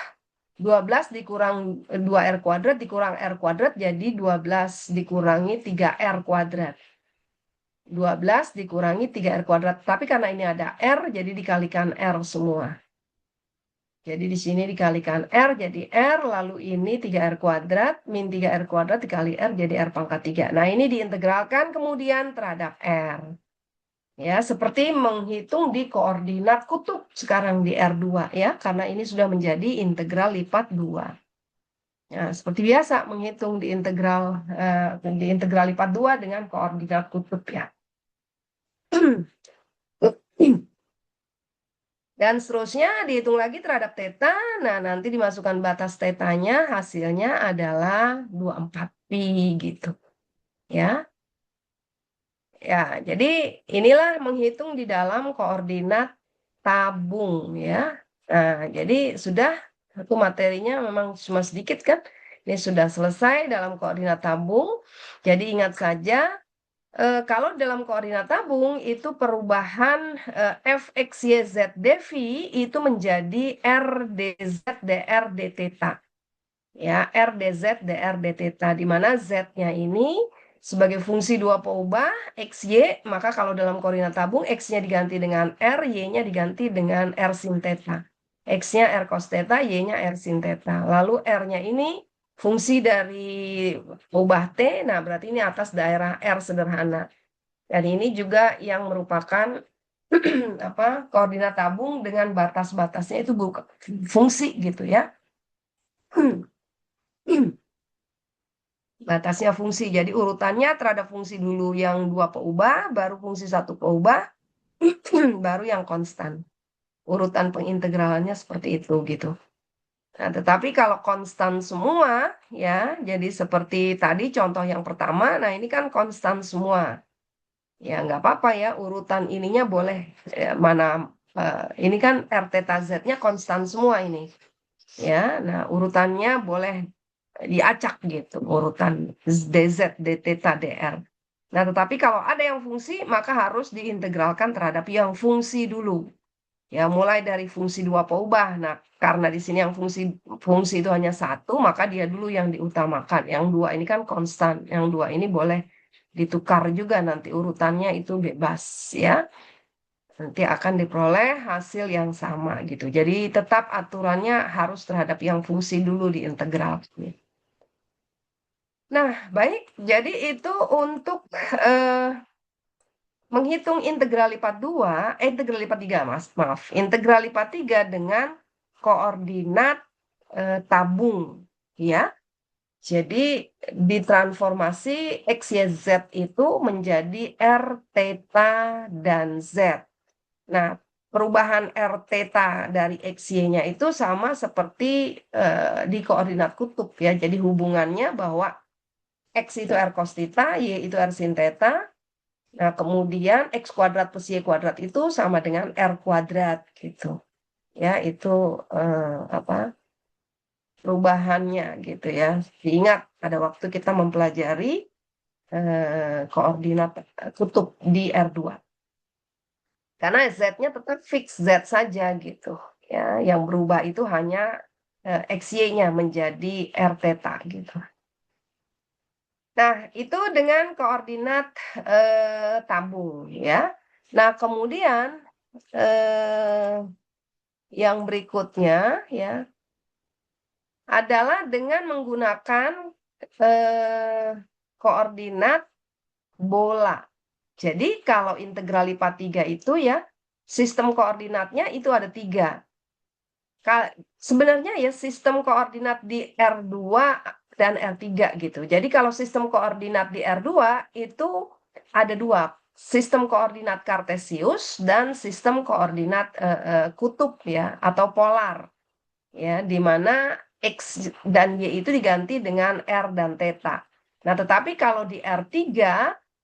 12 dikurang 2R kuadrat, dikurang R kuadrat, jadi 12 dikurangi 3R kuadrat. 12 dikurangi 3R kuadrat. Tapi karena ini ada R, jadi dikalikan R semua. Jadi di sini dikalikan R, jadi R, lalu ini 3R kuadrat, min 3R kuadrat dikali R, jadi R pangkat 3. Nah, ini diintegralkan kemudian terhadap R. Ya, seperti menghitung di koordinat kutub sekarang di R2, ya, karena ini sudah menjadi integral lipat 2. Ya, seperti biasa menghitung di integral lipat 2 dengan koordinat kutub, ya. Dan seterusnya dihitung lagi terhadap theta. Nah, nanti dimasukkan batas tetanya, hasilnya adalah 24 pi gitu. Ya. Ya, jadi inilah menghitung di dalam koordinat tabung ya. Nah, jadi sudah, aku materinya memang cuma sedikit kan. Ini sudah selesai dalam koordinat tabung. Jadi ingat saja, kalau dalam koordinat tabung itu perubahan F, X, Y, Z, dV itu menjadi R, dz, dr, d theta. Ya, R, dz, dr, d theta. Di mana Z-nya ini sebagai fungsi dua peubah X, Y, maka kalau dalam koordinat tabung X-nya diganti dengan R, Y-nya diganti dengan R sin theta. X-nya R cos theta, Y-nya R sin theta. Lalu R-nya ini fungsi dari peubah T, nah berarti ini atas daerah R sederhana. Dan ini juga yang merupakan apa koordinat tabung dengan batas-batasnya itu bukan fungsi gitu ya. Batasnya fungsi. Jadi urutannya terhadap fungsi dulu yang dua peubah, baru fungsi satu peubah, baru yang konstan. Urutan pengintegralannya seperti itu gitu. Nah, tetapi kalau konstan semua, ya, jadi seperti tadi contoh yang pertama, nah ini kan konstan semua. Ya, nggak apa-apa ya, urutan ininya boleh. Mana, ini kan R theta Z-nya konstan semua ini. Ya, nah urutannya boleh diacak gitu, urutan DZ, D theta, DR. Nah, tetapi kalau ada yang fungsi, maka harus diintegralkan terhadap yang fungsi dulu. Ya, mulai dari fungsi dua peubah. Nah, karena di sini yang fungsi itu hanya satu, maka dia dulu yang diutamakan. Yang dua ini kan konstan. Yang dua ini boleh ditukar juga nanti urutannya itu bebas ya. Nanti akan diperoleh hasil yang sama gitu. Jadi tetap aturannya harus terhadap yang fungsi dulu diintegral. Nah, baik. Jadi itu untuk menghitung integral lipat 2, integral lipat 3, maaf. Integral lipat 3 dengan koordinat tabung, ya. Jadi ditransformasi X, Y, Z itu menjadi R, theta, dan Z. Nah, perubahan R, theta dari X, Y-nya itu sama seperti di koordinat kutub, ya. Jadi hubungannya bahwa X itu R cos theta, Y itu R sin theta. Nah, kemudian X kuadrat plus Y kuadrat itu sama dengan R kuadrat gitu. Ya, itu apa perubahannya gitu ya. Diingat pada waktu kita mempelajari koordinat kutub di R2. Karena Z-nya tetap fix Z saja gitu. Ya, yang berubah itu hanya XY-nya menjadi R theta gitu. Nah, itu dengan koordinat tabung ya. Nah, kemudian yang berikutnya ya adalah dengan menggunakan koordinat bola. Jadi kalau integral lipat 3 itu ya sistem koordinatnya itu ada 3. Sebenarnya ya sistem koordinat di R2 dan R3 gitu. Jadi kalau sistem koordinat di R2 itu ada 2, sistem koordinat kartesius dan sistem koordinat kutub ya atau polar. Ya, di mana X dan Y itu diganti dengan R dan theta. Nah, tetapi kalau di R3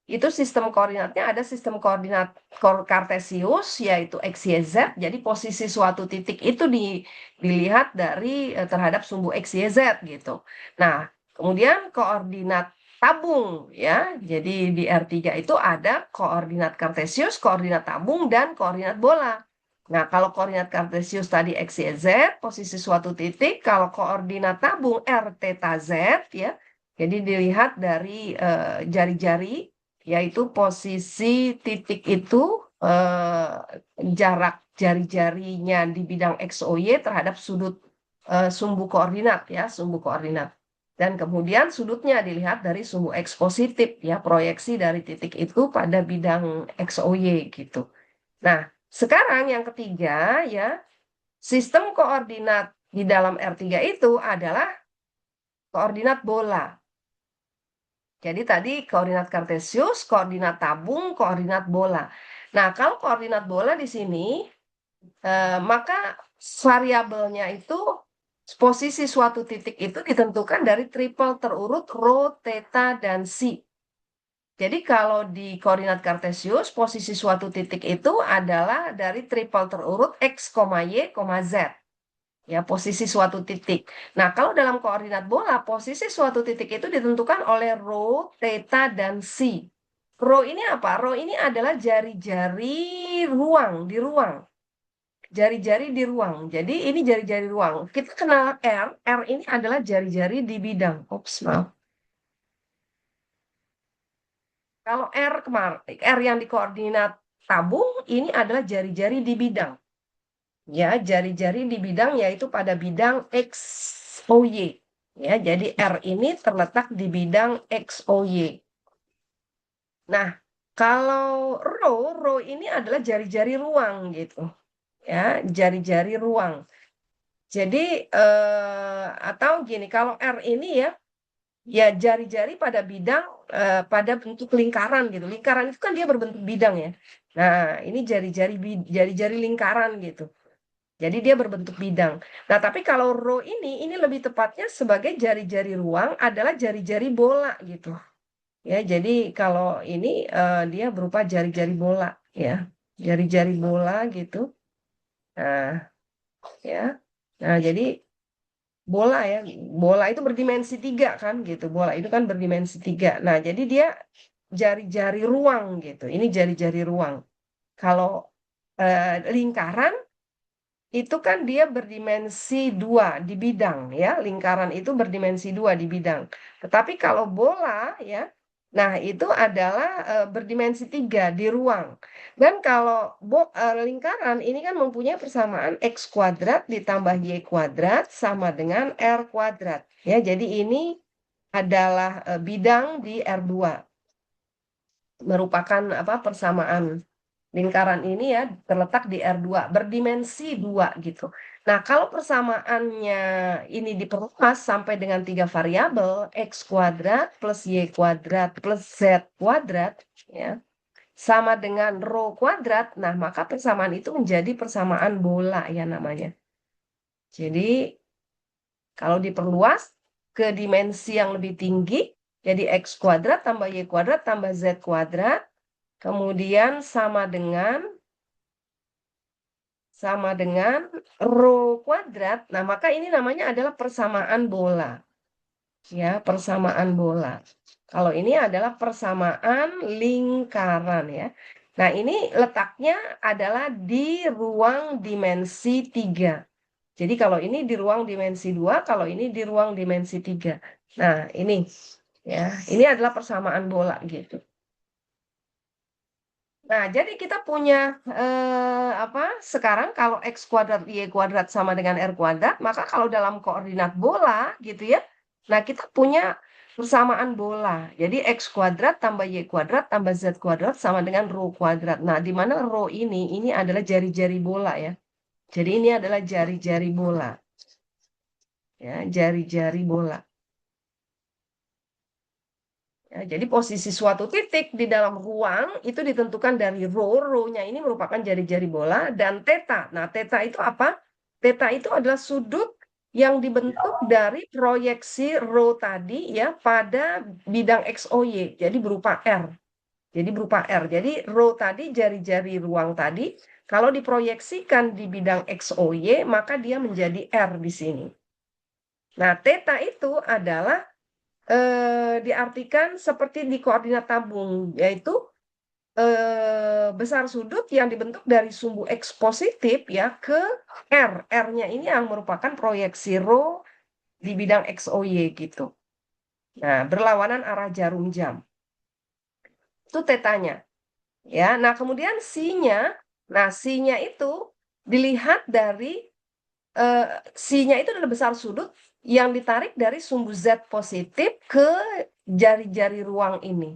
itu sistem koordinatnya ada sistem koordinat kartesius yaitu X, Y, Z. Jadi posisi suatu titik itu dilihat dari terhadap sumbu X, Y, Z gitu. Nah, kemudian koordinat tabung ya. Jadi di R3 itu ada koordinat kartesius, koordinat tabung dan koordinat bola. Nah, kalau koordinat kartesius tadi X, Y, Z, posisi suatu titik, kalau koordinat tabung R, theta, Z, ya, jadi dilihat dari jari-jari, yaitu posisi titik itu, jarak jari-jarinya di bidang X, O, Y terhadap sudut sumbu koordinat, ya, sumbu koordinat. Dan kemudian sudutnya dilihat dari sumbu X positif, ya, proyeksi dari titik itu pada bidang X, O, Y, gitu. Nah, sekarang yang ketiga ya, sistem koordinat di dalam R3 itu adalah koordinat bola. Jadi tadi koordinat kartesius, koordinat tabung, koordinat bola. Nah, kalau koordinat bola di sini, maka variabelnya itu posisi suatu titik itu ditentukan dari triple terurut rho, theta, dan psi. Jadi kalau di koordinat kartesius, posisi suatu titik itu adalah dari triple terurut X, Y, Z. Ya, posisi suatu titik. Nah, kalau dalam koordinat bola, posisi suatu titik itu ditentukan oleh rho, theta, dan psi. Rho ini apa? Rho ini adalah jari-jari ruang, di ruang. Jari-jari di ruang. Jadi ini jari-jari ruang. Kita kenal R. R ini adalah jari-jari di bidang. Ops, maaf. Kalau R kemarin, R yang di koordinat tabung, ini adalah jari-jari di bidang. Ya, jari-jari di bidang yaitu pada bidang X, O, Y. Ya, jadi R ini terletak di bidang X, O, Y. Nah, kalau rho ini adalah jari-jari ruang gitu. Ya, jari-jari ruang. Jadi atau gini, kalau R ini ya jari-jari pada bidang pada bentuk lingkaran gitu. Lingkaran itu kan dia berbentuk bidang ya. Nah, ini jari-jari lingkaran gitu. Jadi dia berbentuk bidang. Nah, tapi kalau rho ini lebih tepatnya sebagai jari-jari ruang adalah jari-jari bola gitu. Ya, jadi kalau ini dia berupa jari-jari bola ya. Jari-jari bola gitu. Nah, ya. Nah, jadi bola ya, bola itu berdimensi 3 kan gitu. Bola itu kan berdimensi 3. Nah, jadi dia jari-jari ruang gitu. Ini jari-jari ruang. Kalau lingkaran itu kan dia berdimensi 2 di bidang ya. Lingkaran itu berdimensi 2 di bidang. Tetapi kalau bola ya, nah itu adalah berdimensi 3 di ruang. Dan kalau lingkaran ini kan mempunyai persamaan X kuadrat ditambah Y kuadrat sama dengan R kuadrat. Ya, jadi ini adalah bidang di R2. Merupakan apa persamaan lingkaran ini ya terletak di R2, berdimensi 2 gitu. Nah, kalau persamaannya ini diperluas sampai dengan 3 variabel, X kuadrat plus Y kuadrat plus Z kuadrat, ya, sama dengan rho kuadrat, nah maka persamaan itu menjadi persamaan bola ya namanya. Jadi, kalau diperluas ke dimensi yang lebih tinggi, jadi X kuadrat tambah Y kuadrat tambah Z kuadrat, kemudian sama dengan rho kuadrat. Nah, maka ini namanya adalah persamaan bola. Ya, persamaan bola. Kalau ini adalah persamaan lingkaran ya. Nah, ini letaknya adalah di ruang dimensi 3. Jadi kalau ini di ruang dimensi 2, kalau ini di ruang dimensi 3. Nah, ini ya, ini adalah persamaan bola gitu. Nah, jadi kita punya apa? Sekarang kalau X kuadrat Y kuadrat sama dengan R kuadrat, maka kalau dalam koordinat bola gitu ya. Nah, kita punya persamaan bola. Jadi X kuadrat tambah Y kuadrat tambah Z kuadrat sama dengan rho kuadrat. Nah, di mana rho ini adalah jari-jari bola ya. Jadi ini adalah jari-jari bola. Ya, jari-jari bola. Ya, jadi posisi suatu titik di dalam ruang itu ditentukan dari rho. Rho-nya ini merupakan jari-jari bola dan theta. Nah, theta itu apa? Theta itu adalah sudut yang dibentuk dari proyeksi rho tadi ya pada bidang XOY. Jadi berupa R. Jadi berupa R. Jadi rho tadi jari-jari ruang tadi kalau diproyeksikan di bidang XOY maka dia menjadi R di sini. Nah, theta itu adalah diartikan seperti di koordinat tabung, yaitu besar sudut yang dibentuk dari sumbu X positif ya ke R. R-nya ini yang merupakan proyeksi rho di bidang XOY gitu. Nah, berlawanan arah jarum jam. Itu tetanya. Ya, nah kemudian C-nya, nah C-nya itu dilihat dari eh, C-nya itu adalah besar sudut yang ditarik dari sumbu Z positif ke jari-jari ruang ini.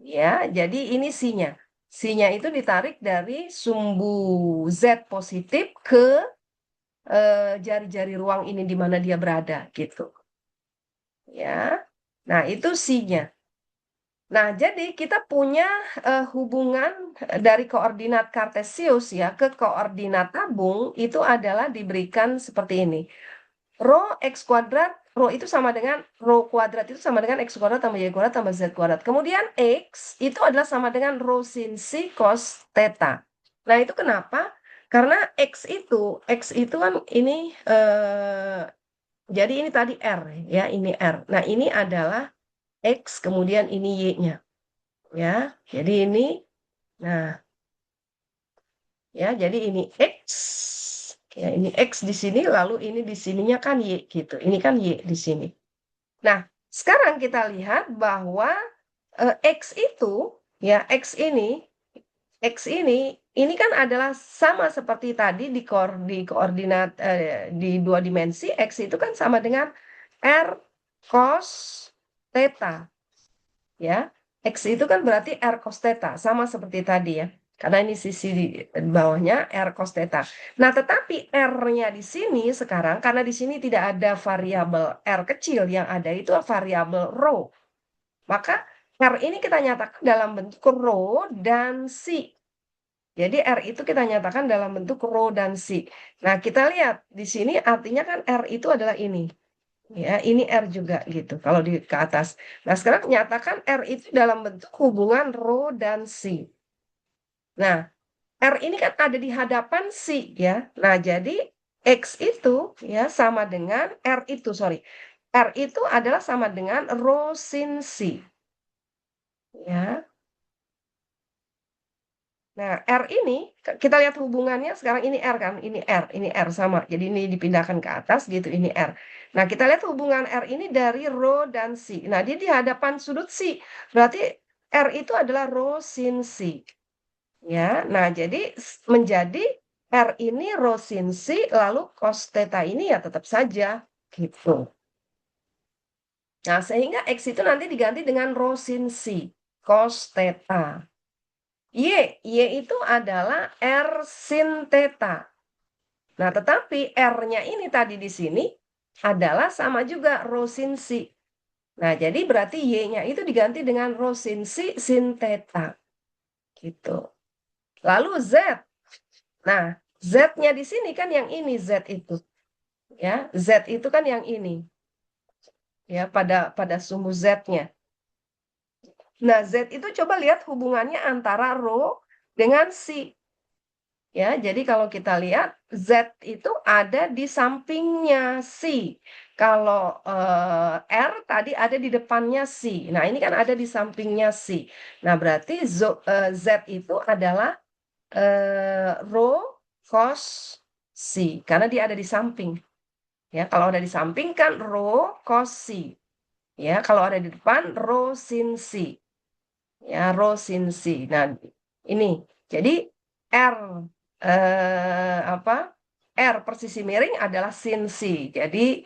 Ya, jadi ini C-nya. C-nya itu ditarik dari sumbu Z positif ke jari-jari ruang ini di mana dia berada gitu. Ya. Nah, itu C-nya. Nah, jadi kita punya hubungan dari koordinat kartesius ya ke koordinat tabung itu adalah diberikan seperti ini. Rho X kuadrat Rho itu sama dengan rho kuadrat itu sama dengan x kuadrat tambah y kuadrat tambah z kuadrat. Kemudian x itu adalah sama dengan rho sin si cos theta. Nah, itu kenapa? Karena x itu kan ini jadi ini tadi R ya, ini R. Nah, ini adalah x kemudian ini y-nya ya. Jadi ini nah ya, jadi ini x ya, ini x di sini lalu ini di sininya kan y gitu. Ini kan y di sini. Nah, sekarang kita lihat bahwa X itu, ya X ini kan adalah sama seperti tadi di koordinat di dua dimensi, X itu kan sama dengan R cos theta, ya. X itu kan berarti R cos theta, sama seperti tadi ya. Karena ini sisi di bawahnya R cos theta. Nah, tetapi R-nya di sini sekarang, karena di sini tidak ada variabel R kecil, yang ada itu variabel rho. Maka R ini kita nyatakan dalam bentuk rho dan si. Jadi R itu kita nyatakan dalam bentuk rho dan si. Nah, kita lihat di sini artinya kan R itu adalah ini. Ya, ini R juga gitu kalau di ke atas. Nah, sekarang nyatakan R itu dalam bentuk hubungan rho dan si. Nah, R ini kan ada di hadapan si ya. Nah, jadi X itu ya sama dengan R itu adalah sama dengan rho sin si. Ya. Nah, R ini kita lihat hubungannya sekarang ini R kan, ini R sama. Jadi ini dipindahkan ke atas gitu, ini R. Nah, kita lihat hubungan R ini dari rho dan si. Nah, dia di hadapan sudut si. Berarti R itu adalah rho sin si. Ya. Nah, jadi menjadi R ini rho sin si lalu cos theta ini ya tetap saja gitu. Nah, sehingga X itu nanti diganti dengan rho sin si cos theta. Y itu adalah R sin theta. Nah, tetapi R-nya ini tadi di sini adalah sama juga rho sin si. Nah, jadi berarti Y-nya itu diganti dengan rho sin si sin theta. Gitu. Lalu Z. Nah, Z-nya di sini kan yang ini Z itu. Ya, Z itu kan yang ini. Ya, pada sumbu Z-nya. Nah, Z itu coba lihat hubungannya antara rho dengan si. Ya, jadi kalau kita lihat Z itu ada di sampingnya C. Kalau R tadi ada di depannya C. Nah, ini kan ada di sampingnya C. Nah, berarti Z itu adalah rho cos C karena dia ada di samping. Ya, kalau ada di samping kan rho cos C. Ya, kalau ada di depan rho sin C. Ya, rho sin C. Nah, ini. Jadi R apa? R persisi miring adalah sin C. Jadi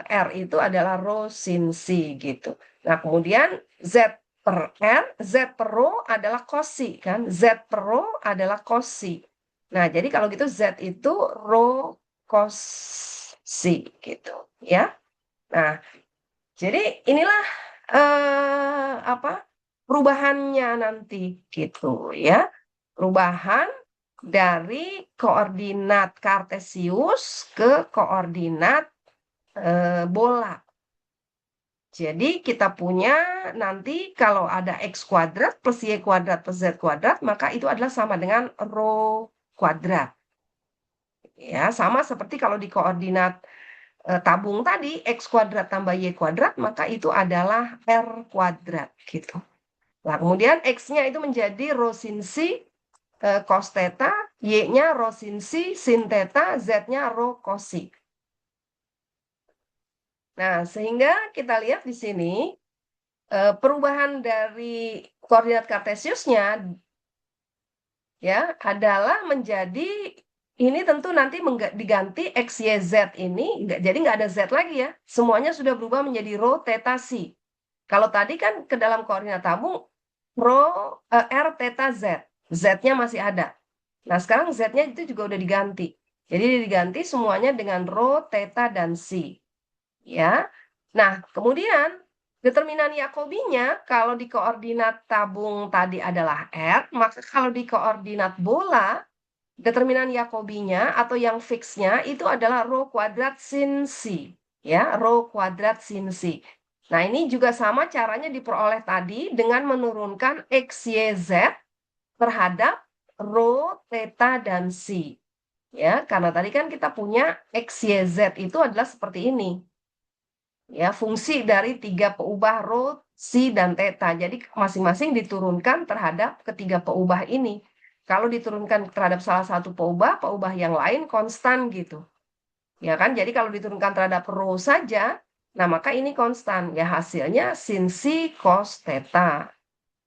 R itu adalah rho sin C gitu. Nah, kemudian Z per R, Z per rho adalah cosi kan? Z per rho adalah cosi. Nah, jadi kalau gitu Z itu rho cos C gitu, ya. Nah, jadi inilah apa? Perubahannya nanti gitu ya. Perubahan dari koordinat kartesius ke koordinat bola. Jadi kita punya nanti kalau ada x kuadrat plus y kuadrat plus z kuadrat, maka itu adalah sama dengan rho kuadrat. Ya, sama seperti kalau di koordinat tabung tadi, x kuadrat tambah y kuadrat, maka itu adalah r kuadrat gitu. Nah, kemudian x-nya itu menjadi rho sin si cos theta, y-nya rho sin si sin theta, z-nya rho cosi. Nah, sehingga kita lihat di sini perubahan dari koordinat kartesiusnya ya adalah menjadi ini tentu nanti diganti x, y, z ini jadi nggak ada z lagi ya. Semuanya sudah berubah menjadi rho theta si. Kalau tadi kan ke dalam koordinat tabung rho r theta z. Z-nya masih ada. Nah, sekarang Z-nya itu juga udah diganti. Jadi diganti semuanya dengan rho, theta, dan si. Ya. Nah, kemudian determinan Jacobi-nya kalau di koordinat tabung tadi adalah R, maka kalau di koordinat bola, determinan Jacobi-nya atau yang fix-nya itu adalah rho kuadrat sin si. ya, rho kuadrat sin C. Nah, ini juga sama caranya diperoleh tadi dengan menurunkan X, Y, Z terhadap rho, theta, dan C. Ya, karena tadi kan kita punya X, Y, Z itu adalah seperti ini. Ya, fungsi dari tiga peubah rho, C, dan theta. Jadi masing-masing diturunkan terhadap ketiga peubah ini. Kalau diturunkan terhadap salah satu peubah yang lain konstan gitu. Ya kan? Jadi kalau diturunkan terhadap rho saja, nah maka ini konstan. Ya hasilnya sin C cos theta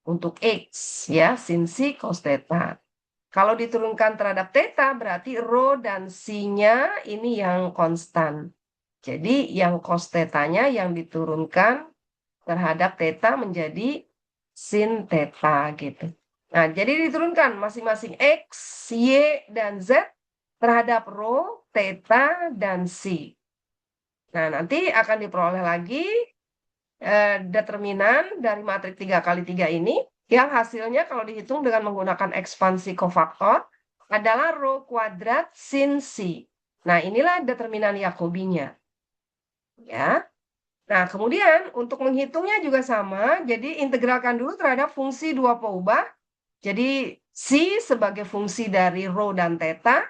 untuk X ya, sin C cos theta. Kalau diturunkan terhadap theta berarti rho dan C-nya ini yang konstan. Jadi yang cos theta-nya yang diturunkan terhadap theta menjadi sin theta gitu. Nah, jadi diturunkan masing-masing X, Y, dan Z terhadap rho, theta, dan C. Nah, nanti akan diperoleh lagi determinan dari matriks 3 kali 3 ini, yang hasilnya kalau dihitung dengan menggunakan ekspansi kofaktor adalah rho kuadrat sin C. Nah, inilah determinan Jacobi-nya. Ya. Nah, kemudian untuk menghitungnya juga sama, jadi integralkan dulu terhadap fungsi dua peubah. Jadi C sebagai fungsi dari rho dan theta,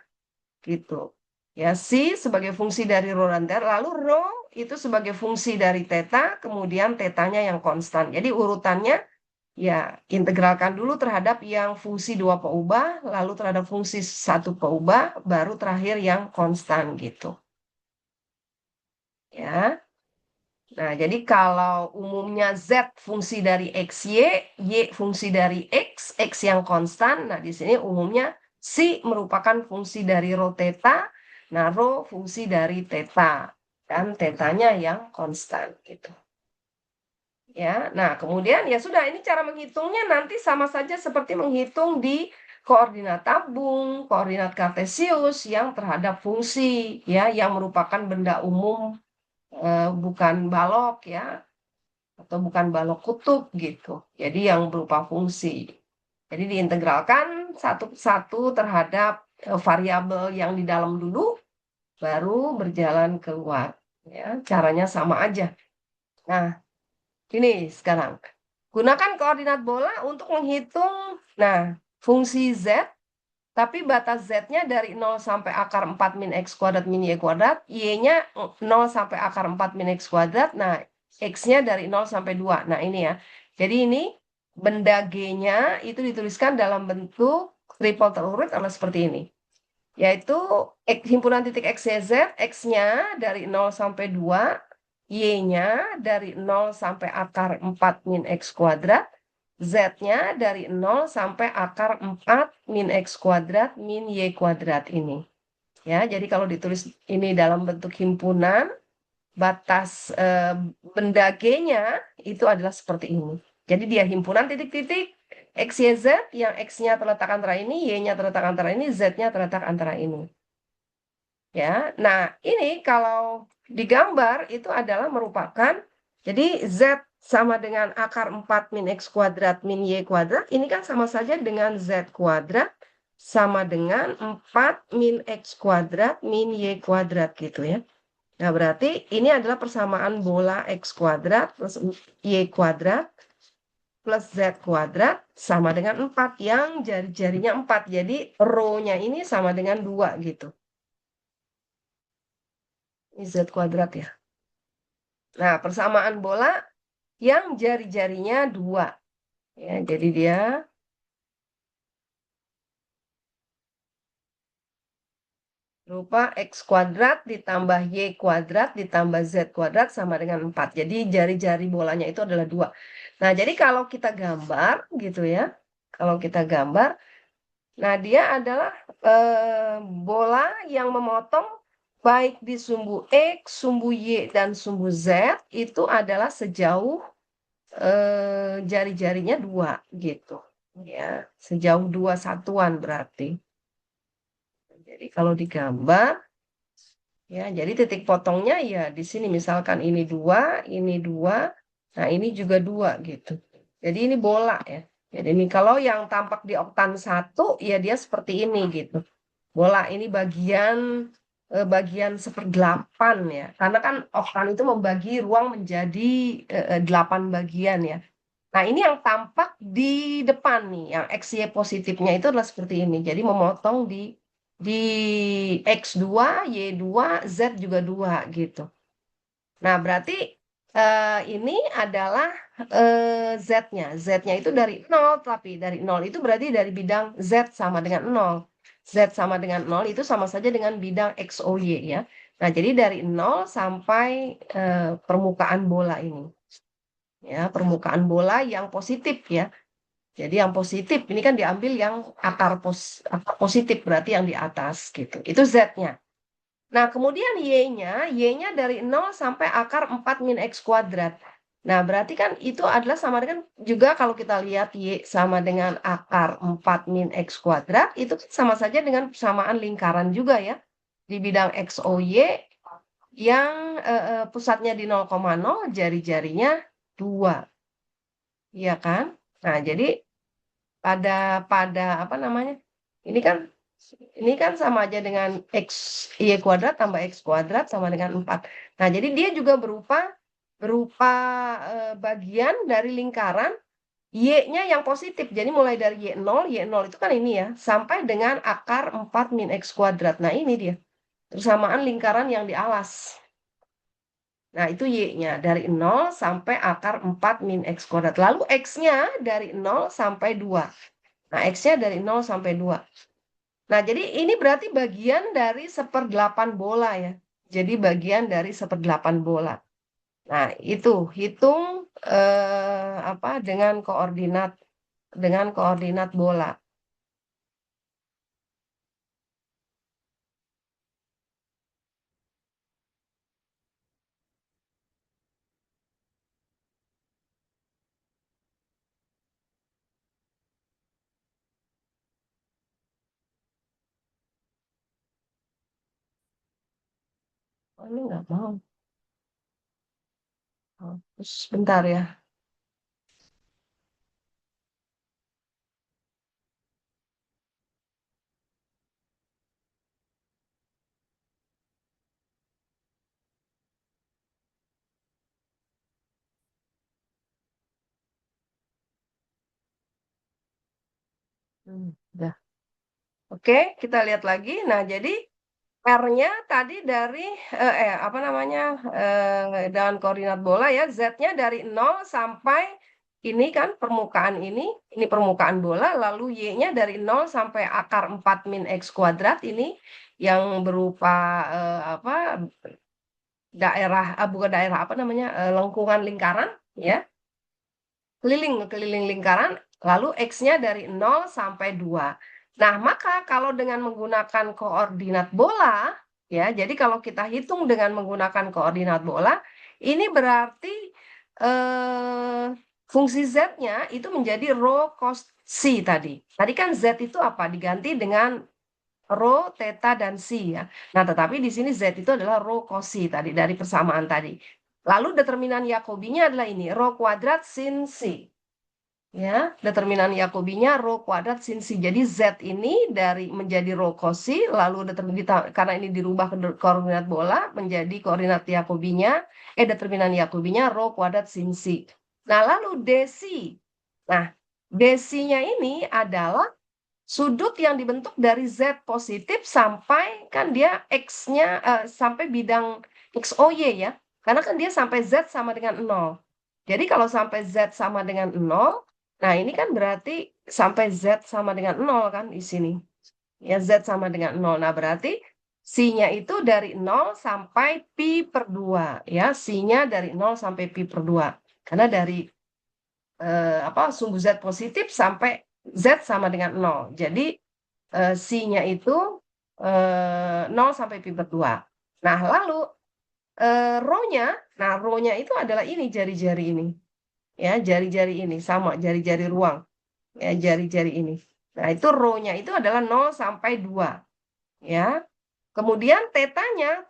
gitu. Ya, C sebagai fungsi dari rho dan theta, lalu rho itu sebagai fungsi dari theta, kemudian tetanya yang konstan. Jadi urutannya ya integralkan dulu terhadap yang fungsi dua peubah, lalu terhadap fungsi satu peubah, baru terakhir yang konstan gitu. Ya. Nah, jadi kalau umumnya Z fungsi dari XY, Y fungsi dari X yang konstan. Nah, di sini umumnya C merupakan fungsi dari rho theta, nah rho fungsi dari theta, dan tetanya yang konstan gitu. Ya, nah kemudian ya sudah ini cara menghitungnya nanti sama saja seperti menghitung di koordinat tabung, koordinat kartesius yang terhadap fungsi ya yang merupakan benda umum bukan balok ya atau bukan balok kutub gitu. Jadi yang berupa fungsi. Jadi diintegralkan satu-satu terhadap variabel yang di dalam dulu, baru berjalan keluar. Ya, caranya sama aja. Nah, ini sekarang. Gunakan koordinat bola untuk menghitung, nah, fungsi Z, tapi batas Z-nya dari 0 sampai akar 4 min X kuadrat min Y kuadrat, Y-nya 0 sampai akar 4 min X kuadrat, nah, X-nya dari 0 sampai 2. Nah, ini ya. Jadi ini benda G-nya itu dituliskan dalam bentuk triple terurut adalah seperti ini. Yaitu himpunan titik X, Y, Z, X-nya dari 0 sampai 2, Y-nya dari 0 sampai akar 4 min X kuadrat, Z-nya dari 0 sampai akar 4 min X kuadrat min Y kuadrat ini. Ya, jadi kalau ditulis ini dalam bentuk himpunan, batas benda G-nya itu adalah seperti ini. Jadi dia himpunan titik-titik X, Y, Z, yang X-nya terletak antara ini, Y-nya terletak antara ini, Z-nya terletak antara ini. Ya, nah ini kalau digambar itu adalah merupakan, jadi Z sama dengan akar 4 min X kuadrat min Y kuadrat, ini kan sama saja dengan Z kuadrat sama dengan 4 min X kuadrat min Y kuadrat gitu ya. Nah, berarti ini adalah persamaan bola X kuadrat plus Y kuadrat plus Z kuadrat sama dengan 4 yang jari-jarinya 4. Jadi rho-nya ini sama dengan 2 gitu. Ini Z kuadrat ya. Nah, persamaan bola yang jari-jarinya 2. Ya, jadi dia rupa X kuadrat ditambah Y kuadrat ditambah Z kuadrat sama dengan 4. Jadi jari-jari bolanya itu adalah 2. Nah, jadi kalau kita gambar gitu ya, kalau kita gambar, nah dia adalah bola yang memotong baik di sumbu X, sumbu Y, dan sumbu Z itu adalah sejauh jari-jarinya 2 gitu. Ya, sejauh 2 satuan berarti. Jadi kalau digambar, ya, jadi titik potongnya ya di sini misalkan ini 2, ini 2, nah ini juga 2 gitu. Jadi ini bola ya. Jadi ini kalau yang tampak di oktan 1, ya dia seperti ini gitu. Bola ini bagian bagian 1/8 ya. Karena kan oktan itu membagi ruang menjadi 8 bagian ya. Nah, ini yang tampak di depan nih, yang XY positifnya itu adalah seperti ini. Jadi memotong di X2, Y2, Z juga 2 gitu. Nah, berarti ini adalah Z-nya. Z-nya itu dari 0, tapi dari 0 itu berarti dari bidang Z sama dengan 0. Z sama dengan 0 itu sama saja dengan bidang XOY ya. Nah, jadi dari 0 sampai permukaan bola ini. Ya, permukaan bola yang positif ya. Jadi yang positif ini kan diambil yang akar positif berarti yang di atas gitu. Itu Z-nya. Nah, kemudian Y-nya dari 0 sampai akar 4 min X kuadrat. Nah, berarti kan itu adalah sama dengan juga kalau kita lihat Y sama dengan akar 4 min X kuadrat, itu kan sama saja dengan persamaan lingkaran juga ya. Di bidang XOY yang pusatnya di 0,0, jari-jarinya 2. Iya kan? Nah, jadi pada apa namanya? Ini kan sama aja dengan X Y kuadrat tambah X kuadrat sama dengan 4. Nah, jadi dia juga berupa berupa bagian dari lingkaran Y-nya yang positif. Jadi mulai dari Y0 itu kan ini ya, sampai dengan akar 4 min X kuadrat. Nah, ini dia. Persamaan lingkaran yang di alas. Nah, itu Y-nya dari 0 sampai akar 4 min X kuadrat. Lalu X-nya dari 0 sampai 2. Nah, X-nya dari 0 sampai 2. Nah, jadi ini berarti bagian dari 1/8 bola ya. Jadi bagian dari 1/8 bola. Nah, itu hitung apa dengan koordinat bola. Oh, ini nggak mau. Oh, terus bentar ya. Udah. Oke, kita lihat lagi. Nah, jadi R-nya tadi dari apa namanya? Dengan koordinat bola ya, Z-nya dari 0 sampai ini kan permukaan ini permukaan bola, lalu Y-nya dari 0 sampai akar 4 min X kuadrat ini yang berupa apa daerah bukan daerah apa namanya? Lengkungan lingkaran ya. Keliling lingkaran, lalu X-nya dari 0 sampai 2. Nah, maka kalau dengan menggunakan koordinat bola, ya, jadi kalau kita hitung dengan menggunakan koordinat bola, ini berarti eh, fungsi Z-nya itu menjadi rho cos C tadi. Tadi kan Z itu apa? Diganti dengan rho, theta, dan psi ya. Nah, tetapi di sini Z itu adalah rho cos C tadi, dari persamaan tadi. Lalu determinan Jacobinya adalah ini, rho kuadrat sin C. Ya, determinan Jacobinya rho kuadrat sin C. Jadi Z ini dari menjadi rho cos C, lalu karena ini dirubah ke koordinat bola menjadi koordinat Jacobinya, determinan Jacobinya rho kuadrat sin C. Nah, lalu DC. Nah, DC-nya ini adalah sudut yang dibentuk dari Z positif sampai kan dia X-nya sampai bidang XOY ya. Karena kan dia sampai Z sama dengan 0. Jadi kalau sampai Z sama dengan 0, nah ini kan berarti sampai Z sama dengan 0 kan di sini. Ya, Z sama dengan 0. Nah, berarti psi-nya itu dari 0 sampai pi per 2. Ya, psi-nya dari 0 sampai pi per 2. Karena dari sumbu Z positif sampai Z sama dengan 0. Jadi psi-nya itu 0 sampai pi per 2. Nah, lalu rho-nya, nah rho-nya itu adalah ini jari-jari ini. Ya, jari-jari ini sama jari-jari ruang. Ya, jari-jari ini. Nah, itu rho-nya itu adalah 0 sampai 2. Ya. Kemudian tetanya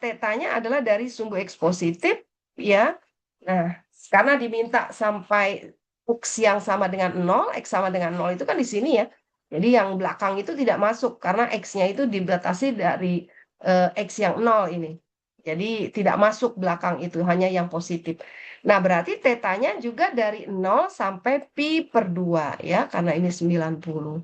adalah dari sumbu X positif ya. Nah, karena diminta sampai X yang sama dengan 0, X sama dengan 0 itu kan di sini ya. Jadi yang belakang itu tidak masuk karena X-nya itu dibatasi dari X yang 0 ini. Jadi tidak masuk belakang itu, hanya yang positif. Nah, berarti tetanya juga dari 0 sampai pi per 2 ya, karena ini 90.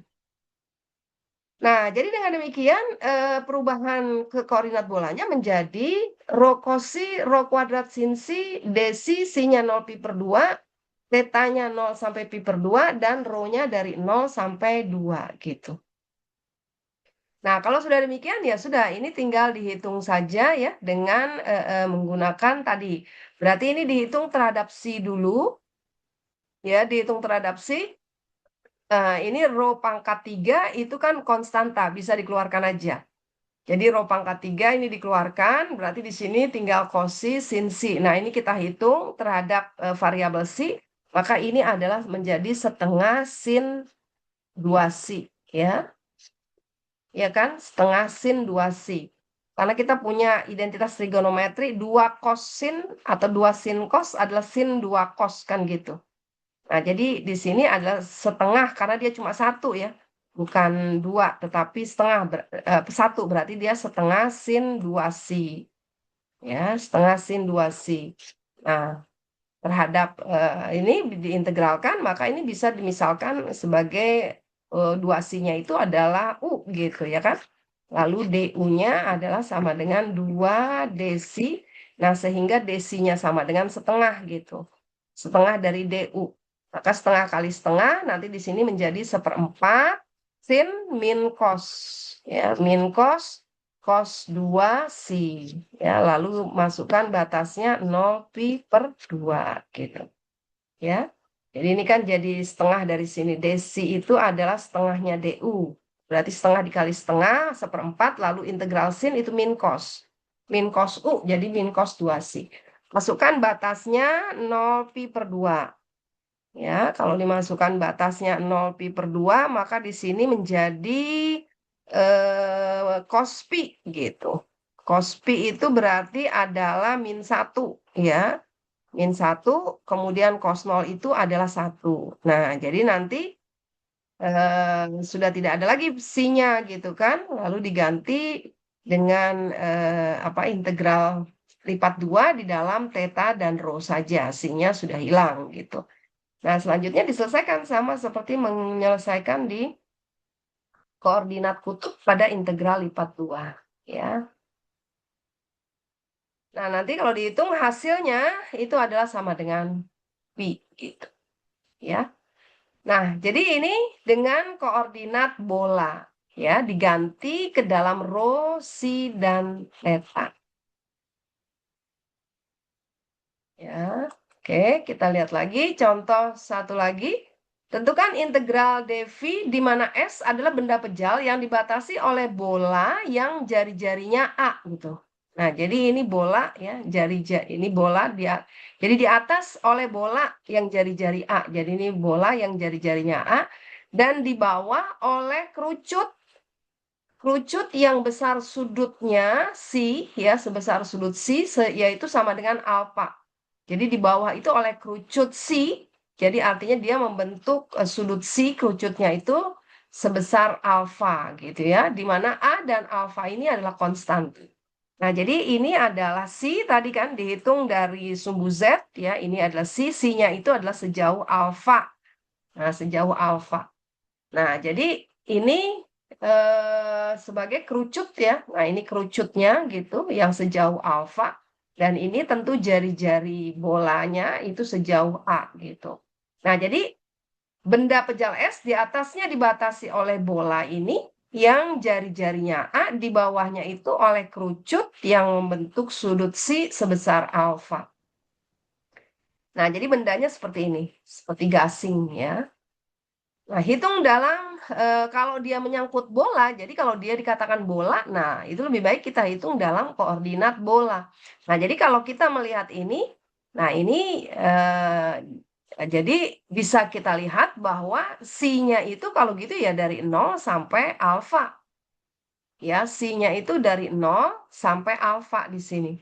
Nah, jadi dengan demikian perubahan ke koordinat bolanya menjadi rho kosi, rho kuadrat sin si, desi, si-nya 0 pi per 2, tetanya 0 sampai pi per 2, dan rho-nya dari 0 sampai 2 gitu. Nah, kalau sudah demikian ya sudah, ini tinggal dihitung saja ya dengan menggunakan tadi. Berarti ini dihitung terhadap si dulu, ya dihitung terhadap si. Ini rho pangkat 3 itu kan konstanta, bisa dikeluarkan aja. Jadi rho pangkat 3 ini dikeluarkan, berarti di sini tinggal kosi sin si. Nah, ini kita hitung terhadap variabel si, maka ini adalah menjadi setengah sin 2 si, ya. Ya kan? Setengah sin 2 si. Karena kita punya identitas trigonometri, 2 cos sin atau 2 sin cos adalah sin 2 cos, kan gitu. Nah, jadi di sini adalah setengah karena dia cuma satu ya, bukan dua, tetapi setengah satu berarti dia setengah sin 2 si, ya setengah sin 2 si. Nah, terhadap ini diintegralkan, maka ini bisa dimisalkan sebagai 2 si-nya itu adalah u gitu ya kan. Lalu du-nya adalah sama dengan 2 desi. Nah, sehingga desinya sama dengan setengah gitu. Setengah dari du. Maka setengah kali setengah nanti di sini menjadi 1/4 sin min cos. Ya, min cos cos 2 si. Ya, lalu masukkan batasnya 0 pi per 2 gitu. Ya. Jadi ini kan jadi setengah dari sini. Desi itu adalah setengahnya du. Berarti setengah dikali setengah, 1/4, lalu integral sin itu min cos. Min cos u, jadi min cos 2 si. Masukkan batasnya 0 pi per 2. Ya, kalau dimasukkan batasnya 0 pi per 2, maka di sini menjadi cos pi gitu. Cos pi itu berarti adalah min 1, ya. Min 1, kemudian cos 0 itu adalah 1. Nah, jadi nanti sudah tidak ada lagi psi-nya gitu kan. Lalu diganti dengan apa integral lipat 2 di dalam theta dan rho saja. Psi-nya sudah hilang gitu. Nah, selanjutnya diselesaikan sama seperti menyelesaikan di koordinat kutub pada integral lipat 2. Ya. Nah, nanti kalau dihitung hasilnya itu adalah sama dengan pi gitu. Ya. Nah, jadi ini dengan koordinat bola ya diganti ke dalam rho, si, dan theta. Ya, oke, kita lihat lagi contoh satu lagi. Tentukan integral dv di mana S adalah benda pejal yang dibatasi oleh bola yang jari-jarinya A gitu. Nah, jadi ini bola ya, ini bola dia. Jadi di atas oleh bola yang jari-jari A. Jadi ini bola yang jari-jarinya A dan di bawah oleh kerucut yang besar sudutnya si ya sebesar sudut si yaitu sama dengan alfa. Jadi di bawah itu oleh kerucut si, jadi artinya dia membentuk sudut si kerucutnya itu sebesar alfa gitu ya, di mana A dan alfa ini adalah konstan. Nah, jadi ini adalah si tadi kan dihitung dari sumbu Z ya, ini adalah si-nya itu adalah sejauh alfa. Nah, sejauh alfa. Nah, jadi ini sebagai kerucut ya. Nah, ini kerucutnya gitu yang sejauh alfa. Dan ini tentu jari-jari bolanya itu sejauh A gitu. Nah, jadi benda pejal S di atasnya dibatasi oleh bola ini yang jari-jarinya A, di bawahnya itu oleh kerucut yang membentuk sudut si sebesar alfa. Nah, jadi bendanya seperti ini, seperti gasing ya. Nah, hitung dalam kalau dia menyangkut bola, jadi kalau dia dikatakan bola, nah itu lebih baik kita hitung dalam koordinat bola. Nah, jadi kalau kita melihat ini, nah ini jadi bisa kita lihat bahwa si-nya itu kalau gitu ya dari 0 sampai alfa. Ya, si-nya itu dari 0 sampai alfa di sini.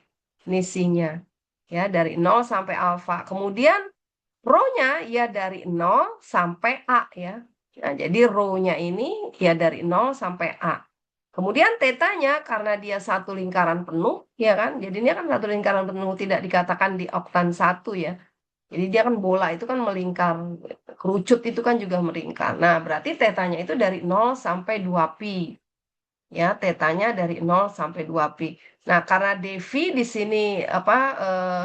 Ini si-nya. Ya, dari 0 sampai alfa. Kemudian rho-nya ya dari 0 sampai A ya. Nah, jadi rho-nya ini ya dari 0 sampai A. Kemudian tetanya karena dia satu lingkaran penuh, ya kan? Jadinya kan satu lingkaran penuh tidak dikatakan di oktan satu ya. Jadi dia kan bola itu kan melingkar, kerucut itu kan juga melingkar. Nah, berarti tetanya itu dari 0 sampai 2 pi. Ya, tetanya dari 0 sampai 2 pi. Nah, karena Devi di sini apa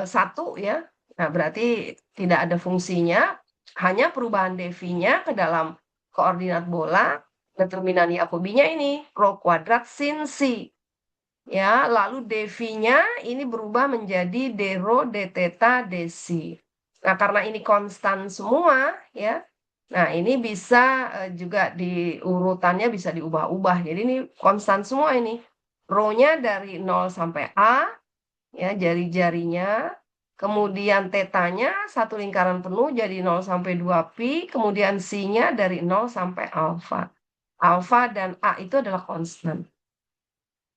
satu ya. Nah, berarti tidak ada fungsinya, hanya perubahan Devinya ke dalam koordinat bola, determinan Jacobinya ini rho kuadrat sin si. Ya, lalu Devinya ini berubah menjadi d rho d theta d si. Nah, karena ini konstan semua ya. Nah, ini bisa juga di urutannya bisa diubah-ubah. Jadi ini konstan semua ini. Rho-nya dari 0 sampai A, ya jari-jarinya. Kemudian tetanya satu lingkaran penuh jadi 0 sampai 2 pi. Kemudian si-nya dari 0 sampai alfa. Alfa dan A itu adalah konstan.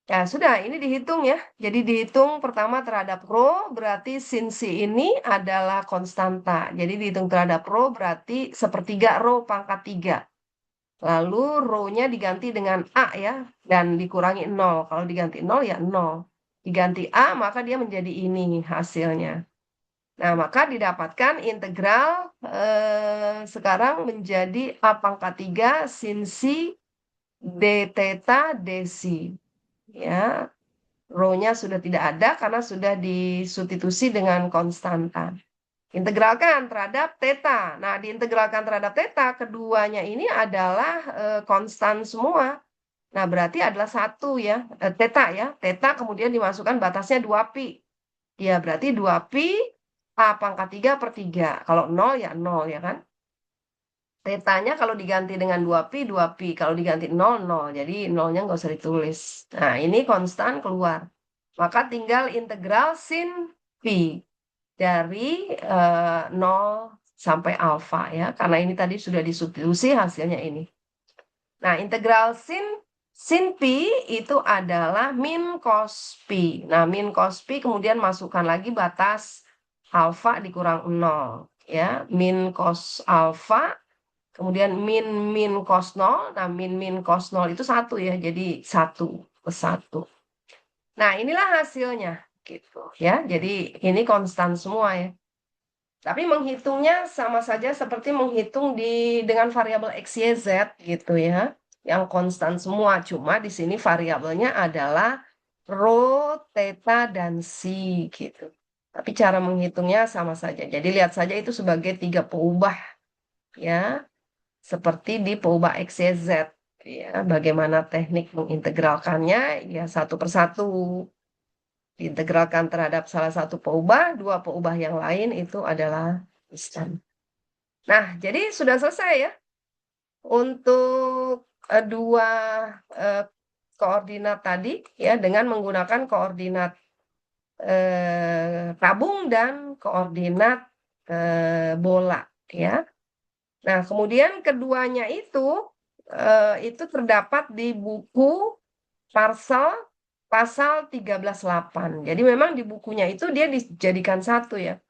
Ya sudah, ini dihitung ya. Jadi dihitung pertama terhadap rho, berarti sin si ini adalah konstanta. Jadi dihitung terhadap rho berarti sepertiga rho pangkat 3. Lalu rho-nya diganti dengan A ya, dan dikurangi 0. Kalau diganti 0 ya 0. Diganti A, maka dia menjadi ini hasilnya. Nah, maka didapatkan integral sekarang menjadi A pangkat 3 sin si d theta d si. Ya, rho-nya sudah tidak ada karena sudah disubstitusi dengan konstanta. Integralkan terhadap theta. Nah, diintegralkan terhadap theta, keduanya ini adalah konstan semua. Nah, berarti adalah satu ya, theta ya. Theta kemudian dimasukkan batasnya 2 pi. Ya, berarti 2 pi A pangkat 3 per 3. Kalau 0 ya 0 ya kan. Tetanya kalau diganti dengan 2 pi, 2 pi. Kalau diganti 0, 0. Jadi 0-nya nggak usah ditulis. Nah, ini konstan keluar. Maka tinggal integral sin pi dari 0 sampai alfa ya. Karena ini tadi sudah disubstitusi hasilnya ini. Nah, integral sin pi itu adalah min cos pi. Nah, min cos pi kemudian masukkan lagi batas alfa dikurang 0 ya. Min cos alfa kemudian min cos 0. Nah, min cos 0 itu 1 ya. Jadi 1 plus 1. Nah, inilah hasilnya gitu ya. Jadi ini konstan semua ya. Tapi menghitungnya sama saja seperti menghitung dengan variabel x, y, z gitu ya. Yang konstan semua, cuma di sini variabelnya adalah rho, theta, dan si gitu. Tapi cara menghitungnya sama saja. Jadi lihat saja itu sebagai 3 peubah ya. Seperti di peubah x, y, z ya. Bagaimana teknik mengintegralkannya ya satu persatu. Diintegralkan terhadap salah satu peubah, dua peubah yang lain itu adalah konstan. Nah, jadi sudah selesai ya untuk dua koordinat tadi ya dengan menggunakan koordinat tabung dan koordinat bola ya. Nah, kemudian keduanya itu terdapat di buku pasal 13.8. Jadi memang di bukunya itu dia dijadikan satu ya.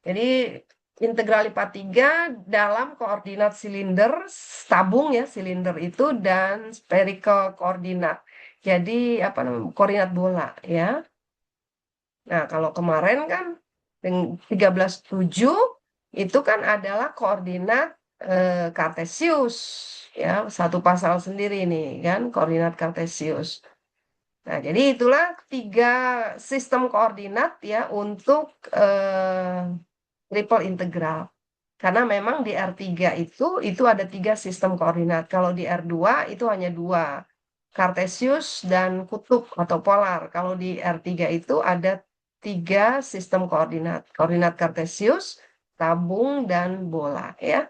Jadi integral lipat 3 dalam koordinat silinder, tabung ya, silinder itu dan spherical koordinat. Jadi apa namanya? Koordinat bola ya. Nah, kalau kemarin kan 13.7 itu kan adalah koordinat Kartesius ya, satu pasal sendiri nih kan, koordinat Kartesius. Nah, jadi itulah 3 sistem koordinat ya untuk triple integral. Karena memang di R3 itu ada 3 sistem koordinat. Kalau di R2 itu hanya 2, Kartesius dan kutub atau polar. Kalau di R3 itu ada 3 sistem koordinat. Koordinat Kartesius, tabung, dan bola ya.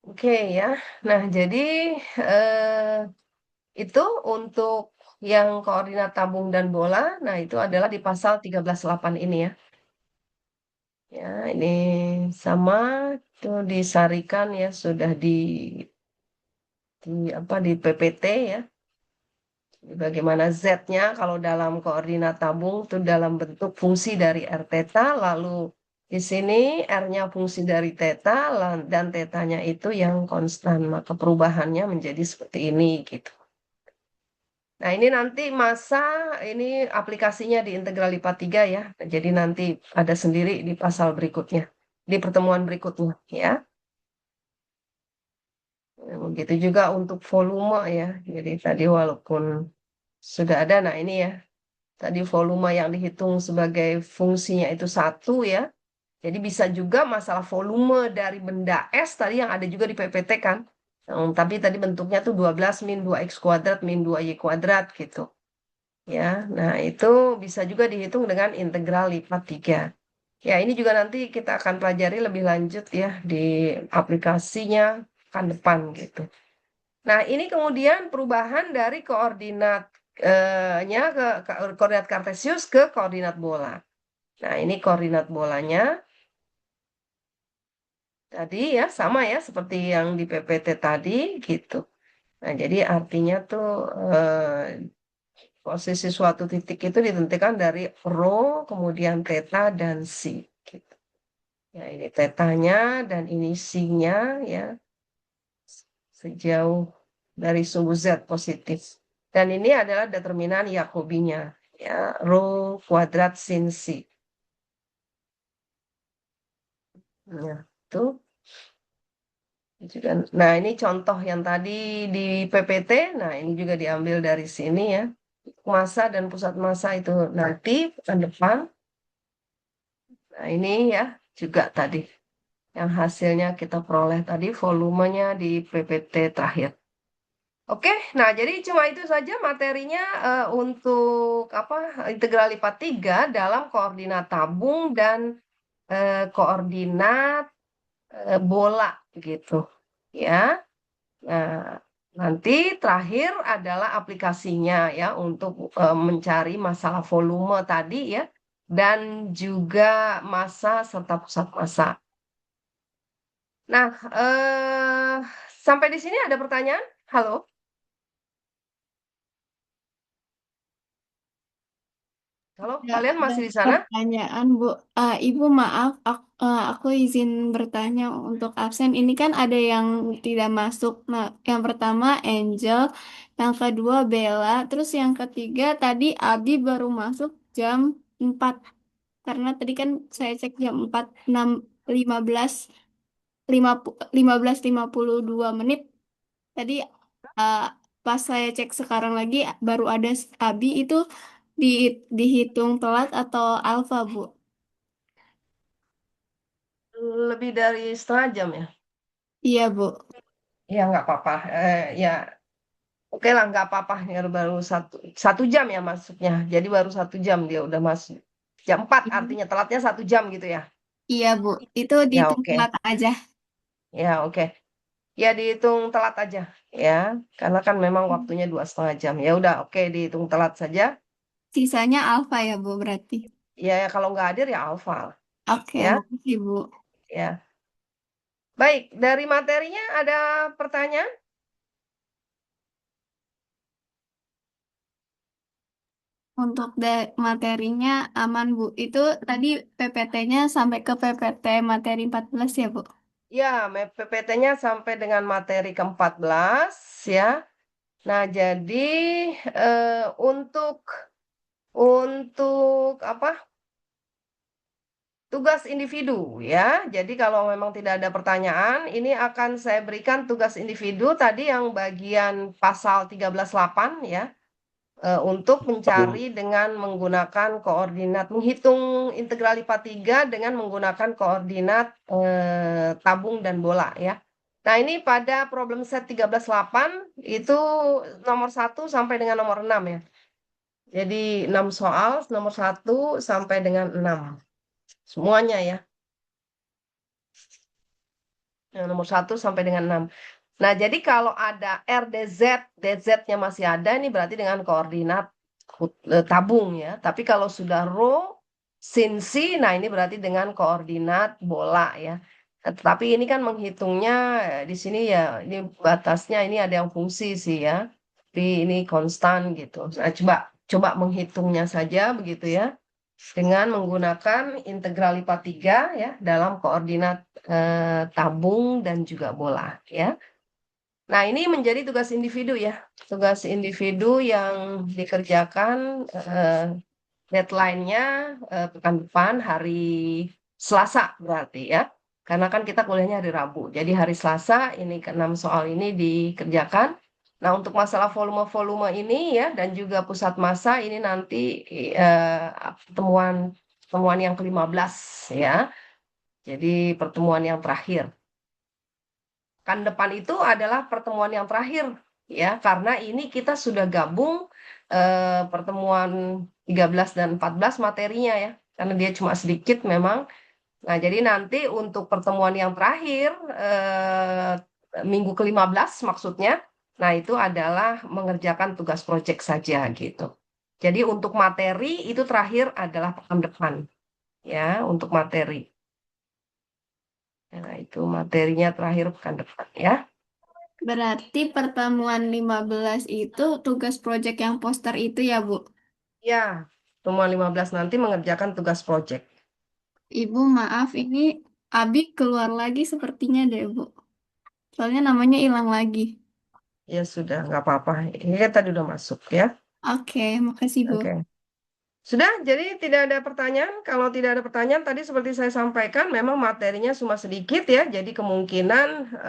Oke ya. Nah, jadi itu untuk yang koordinat tabung dan bola. Nah, itu adalah di pasal 13.8 ini ya. Ya, ini sama itu disarikan ya sudah di PPT ya. Bagaimana Z-nya kalau dalam koordinat tabung itu dalam bentuk fungsi dari R theta lalu Di sini R-nya fungsi dari theta dan tetanya itu yang konstan. Maka perubahannya menjadi seperti ini gitu. Nah, ini nanti ini aplikasinya di integral lipat 3 ya. Jadi nanti ada sendiri di pasal berikutnya, di pertemuan berikutnya ya. Begitu juga untuk volume ya. Jadi tadi walaupun sudah ada, nah ini ya. Tadi volume yang dihitung sebagai fungsinya itu satu ya. Jadi bisa juga masalah volume dari benda S tadi yang ada juga di PPT kan. Tapi tadi bentuknya tuh 12 min 2x kuadrat min 2y kuadrat gitu. Ya, nah itu bisa juga dihitung dengan integral lipat 3. Ya, ini juga nanti kita akan pelajari lebih lanjut ya di aplikasinya kan depan gitu. Nah, ini kemudian perubahan dari koordinat kartesius ke koordinat bola. Nah, ini koordinat bolanya tadi ya sama ya seperti yang di PPT tadi gitu. Nah, jadi artinya tuh posisi suatu titik itu ditentukan dari rho, kemudian theta dan psi. Gitu. Ya, ini tetanya dan ini psi-nya ya sejauh dari sumbu Z positif. Dan ini adalah determinan Jacobinya. Ya, rho kuadrat sin psi. Nah, itu juga. Nah, ini contoh yang tadi di PPT. Nah, ini juga diambil dari sini ya. Massa dan pusat massa itu nanti pekan depan. Nah, ini ya juga tadi yang hasilnya kita peroleh tadi volumenya di PPT terakhir. Oke, nah jadi cuma itu saja materinya untuk apa integral lipat 3 dalam koordinat tabung dan koordinat bola gitu. Ya. Nah, nanti terakhir adalah aplikasinya ya untuk mencari masalah volume tadi ya dan juga massa serta pusat massa. Nah, sampai di sini ada pertanyaan? Halo? Halo, Ya, kalian ada masih di sana? pertanyaan, Bu. Ibu, maaf, aku izin bertanya untuk absen. Ini kan ada yang tidak masuk. Nah, yang pertama Angel, yang kedua Bella, terus yang ketiga tadi Abi baru masuk jam 4. Karena tadi kan saya cek jam 4, 6, 15, 15:52. Tadi uh, pas saya cek sekarang lagi baru ada Abi itu di, dihitung telat atau alfa, Bu? Lebih dari setengah jam ya? Iya, Bu. Ya nggak apa-apa. Ya oke lah nggak apa-apa. Ya baru satu jam ya masuknya. Jadi baru 1 jam dia udah masuk. Jam 4 artinya telatnya 1 jam gitu ya? Iya, Bu. Itu Ya dihitung oke. telat aja. Ya oke. Ya dihitung telat aja ya. Karena kan memang waktunya 2,5 jam. Ya udah oke dihitung telat saja. Sisanya alfa ya, Bu, berarti. Ya kalau nggak hadir ya alfa Oke, ya. makasih, Bu. Ya. Baik, dari materinya ada pertanyaan? Untuk materinya aman, Bu. Itu tadi PPT-nya sampai ke PPT materi 14 ya, Bu? Ya, PPT-nya sampai dengan materi ke-14 ya. Nah, jadi untuk apa? Tugas individu ya. Jadi kalau memang tidak ada pertanyaan, ini akan saya berikan tugas individu tadi yang bagian pasal 13.8 ya. Untuk mencari dengan menggunakan koordinat, menghitung integral lipat 3 dengan menggunakan koordinat tabung dan bola ya. Nah, ini pada problem set 13.8 itu nomor 1 sampai dengan nomor 6 ya. Jadi 6 soal, nomor 1 sampai dengan 6. Semuanya ya. Nomor 1 sampai dengan 6. Nah, jadi kalau ada RDZ, DZ-nya masih ada, ini berarti dengan koordinat tabung ya. Tapi kalau sudah rho, sin si, nah ini berarti dengan koordinat bola ya. Nah, tetapi ini kan menghitungnya di sini ya, ini batasnya ini ada yang fungsi sih ya. Tapi ini konstan gitu. Nah, coba menghitungnya saja begitu ya. dengan menggunakan integral lipat 3 ya dalam koordinat tabung dan juga bola ya. Nah, ini menjadi tugas individu ya. Tugas individu yang dikerjakan deadline-nya pekan depan hari Selasa berarti ya. Karena kan kita kuliahnya hari Rabu. Jadi hari Selasa ini ke-6 soal ini dikerjakan. Nah, untuk masalah volume-volume ini ya dan juga pusat massa ini nanti pertemuan pertemuan yang ke-15 ya. Jadi pertemuan yang terakhir. Kan depan itu adalah pertemuan yang terakhir ya karena ini kita sudah gabung pertemuan 13 dan 14 materinya ya. Karena dia cuma sedikit memang. Nah, jadi nanti untuk pertemuan yang terakhir minggu ke-15 maksudnya. Nah, itu adalah mengerjakan tugas proyek saja gitu. Jadi untuk materi itu terakhir adalah pekan depan ya untuk materi. Nah, itu materinya terakhir pekan depan ya. Berarti pertemuan 15 itu tugas proyek yang poster itu ya, Bu? Ya, pertemuan 15 nanti mengerjakan tugas proyek. Ibu, maaf, ini Abi keluar lagi sepertinya deh, Bu. Soalnya namanya hilang lagi. Ya sudah, nggak apa-apa. Ini kan tadi udah masuk ya. Oke, makasih, Bu. Oke. Sudah, jadi tidak ada pertanyaan. Kalau tidak ada pertanyaan, tadi seperti saya sampaikan, memang materinya cuma sedikit ya. Jadi kemungkinan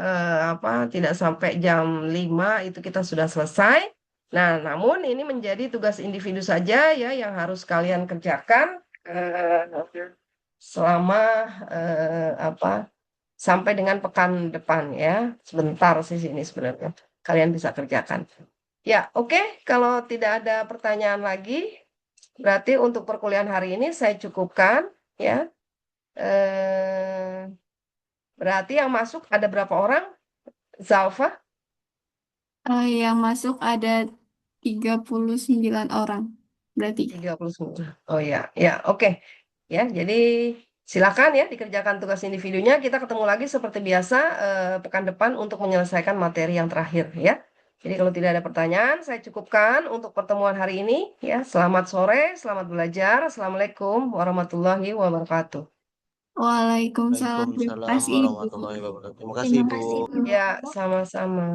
apa tidak sampai jam 5 itu kita sudah selesai. Nah, namun ini menjadi tugas individu saja ya yang harus kalian kerjakan selama apa sampai dengan pekan depan ya. Sebentar sih ini sebenarnya. Kalian bisa kerjakan. Ya, oke. Kalau tidak ada pertanyaan lagi, berarti untuk perkuliahan hari ini saya cukupkan ya. Eh, berarti yang masuk ada berapa orang? Zalfa Yang masuk ada 39 orang. Berarti. 39. Oh ya, ya, oke. Ya, jadi silakan ya dikerjakan tugas individunya. Kita ketemu lagi seperti biasa pekan depan untuk menyelesaikan materi yang terakhir ya. Jadi kalau tidak ada pertanyaan, saya cukupkan untuk pertemuan hari ini ya. Selamat sore, selamat belajar. Assalamualaikum warahmatullahi wabarakatuh. Waalaikumsalam. Terima Waalaikumsalam kasih, Ibu. warahmatullahi wabarakatuh. Terima kasih, Terima Ibu. kasih, Ya, Bu. sama-sama.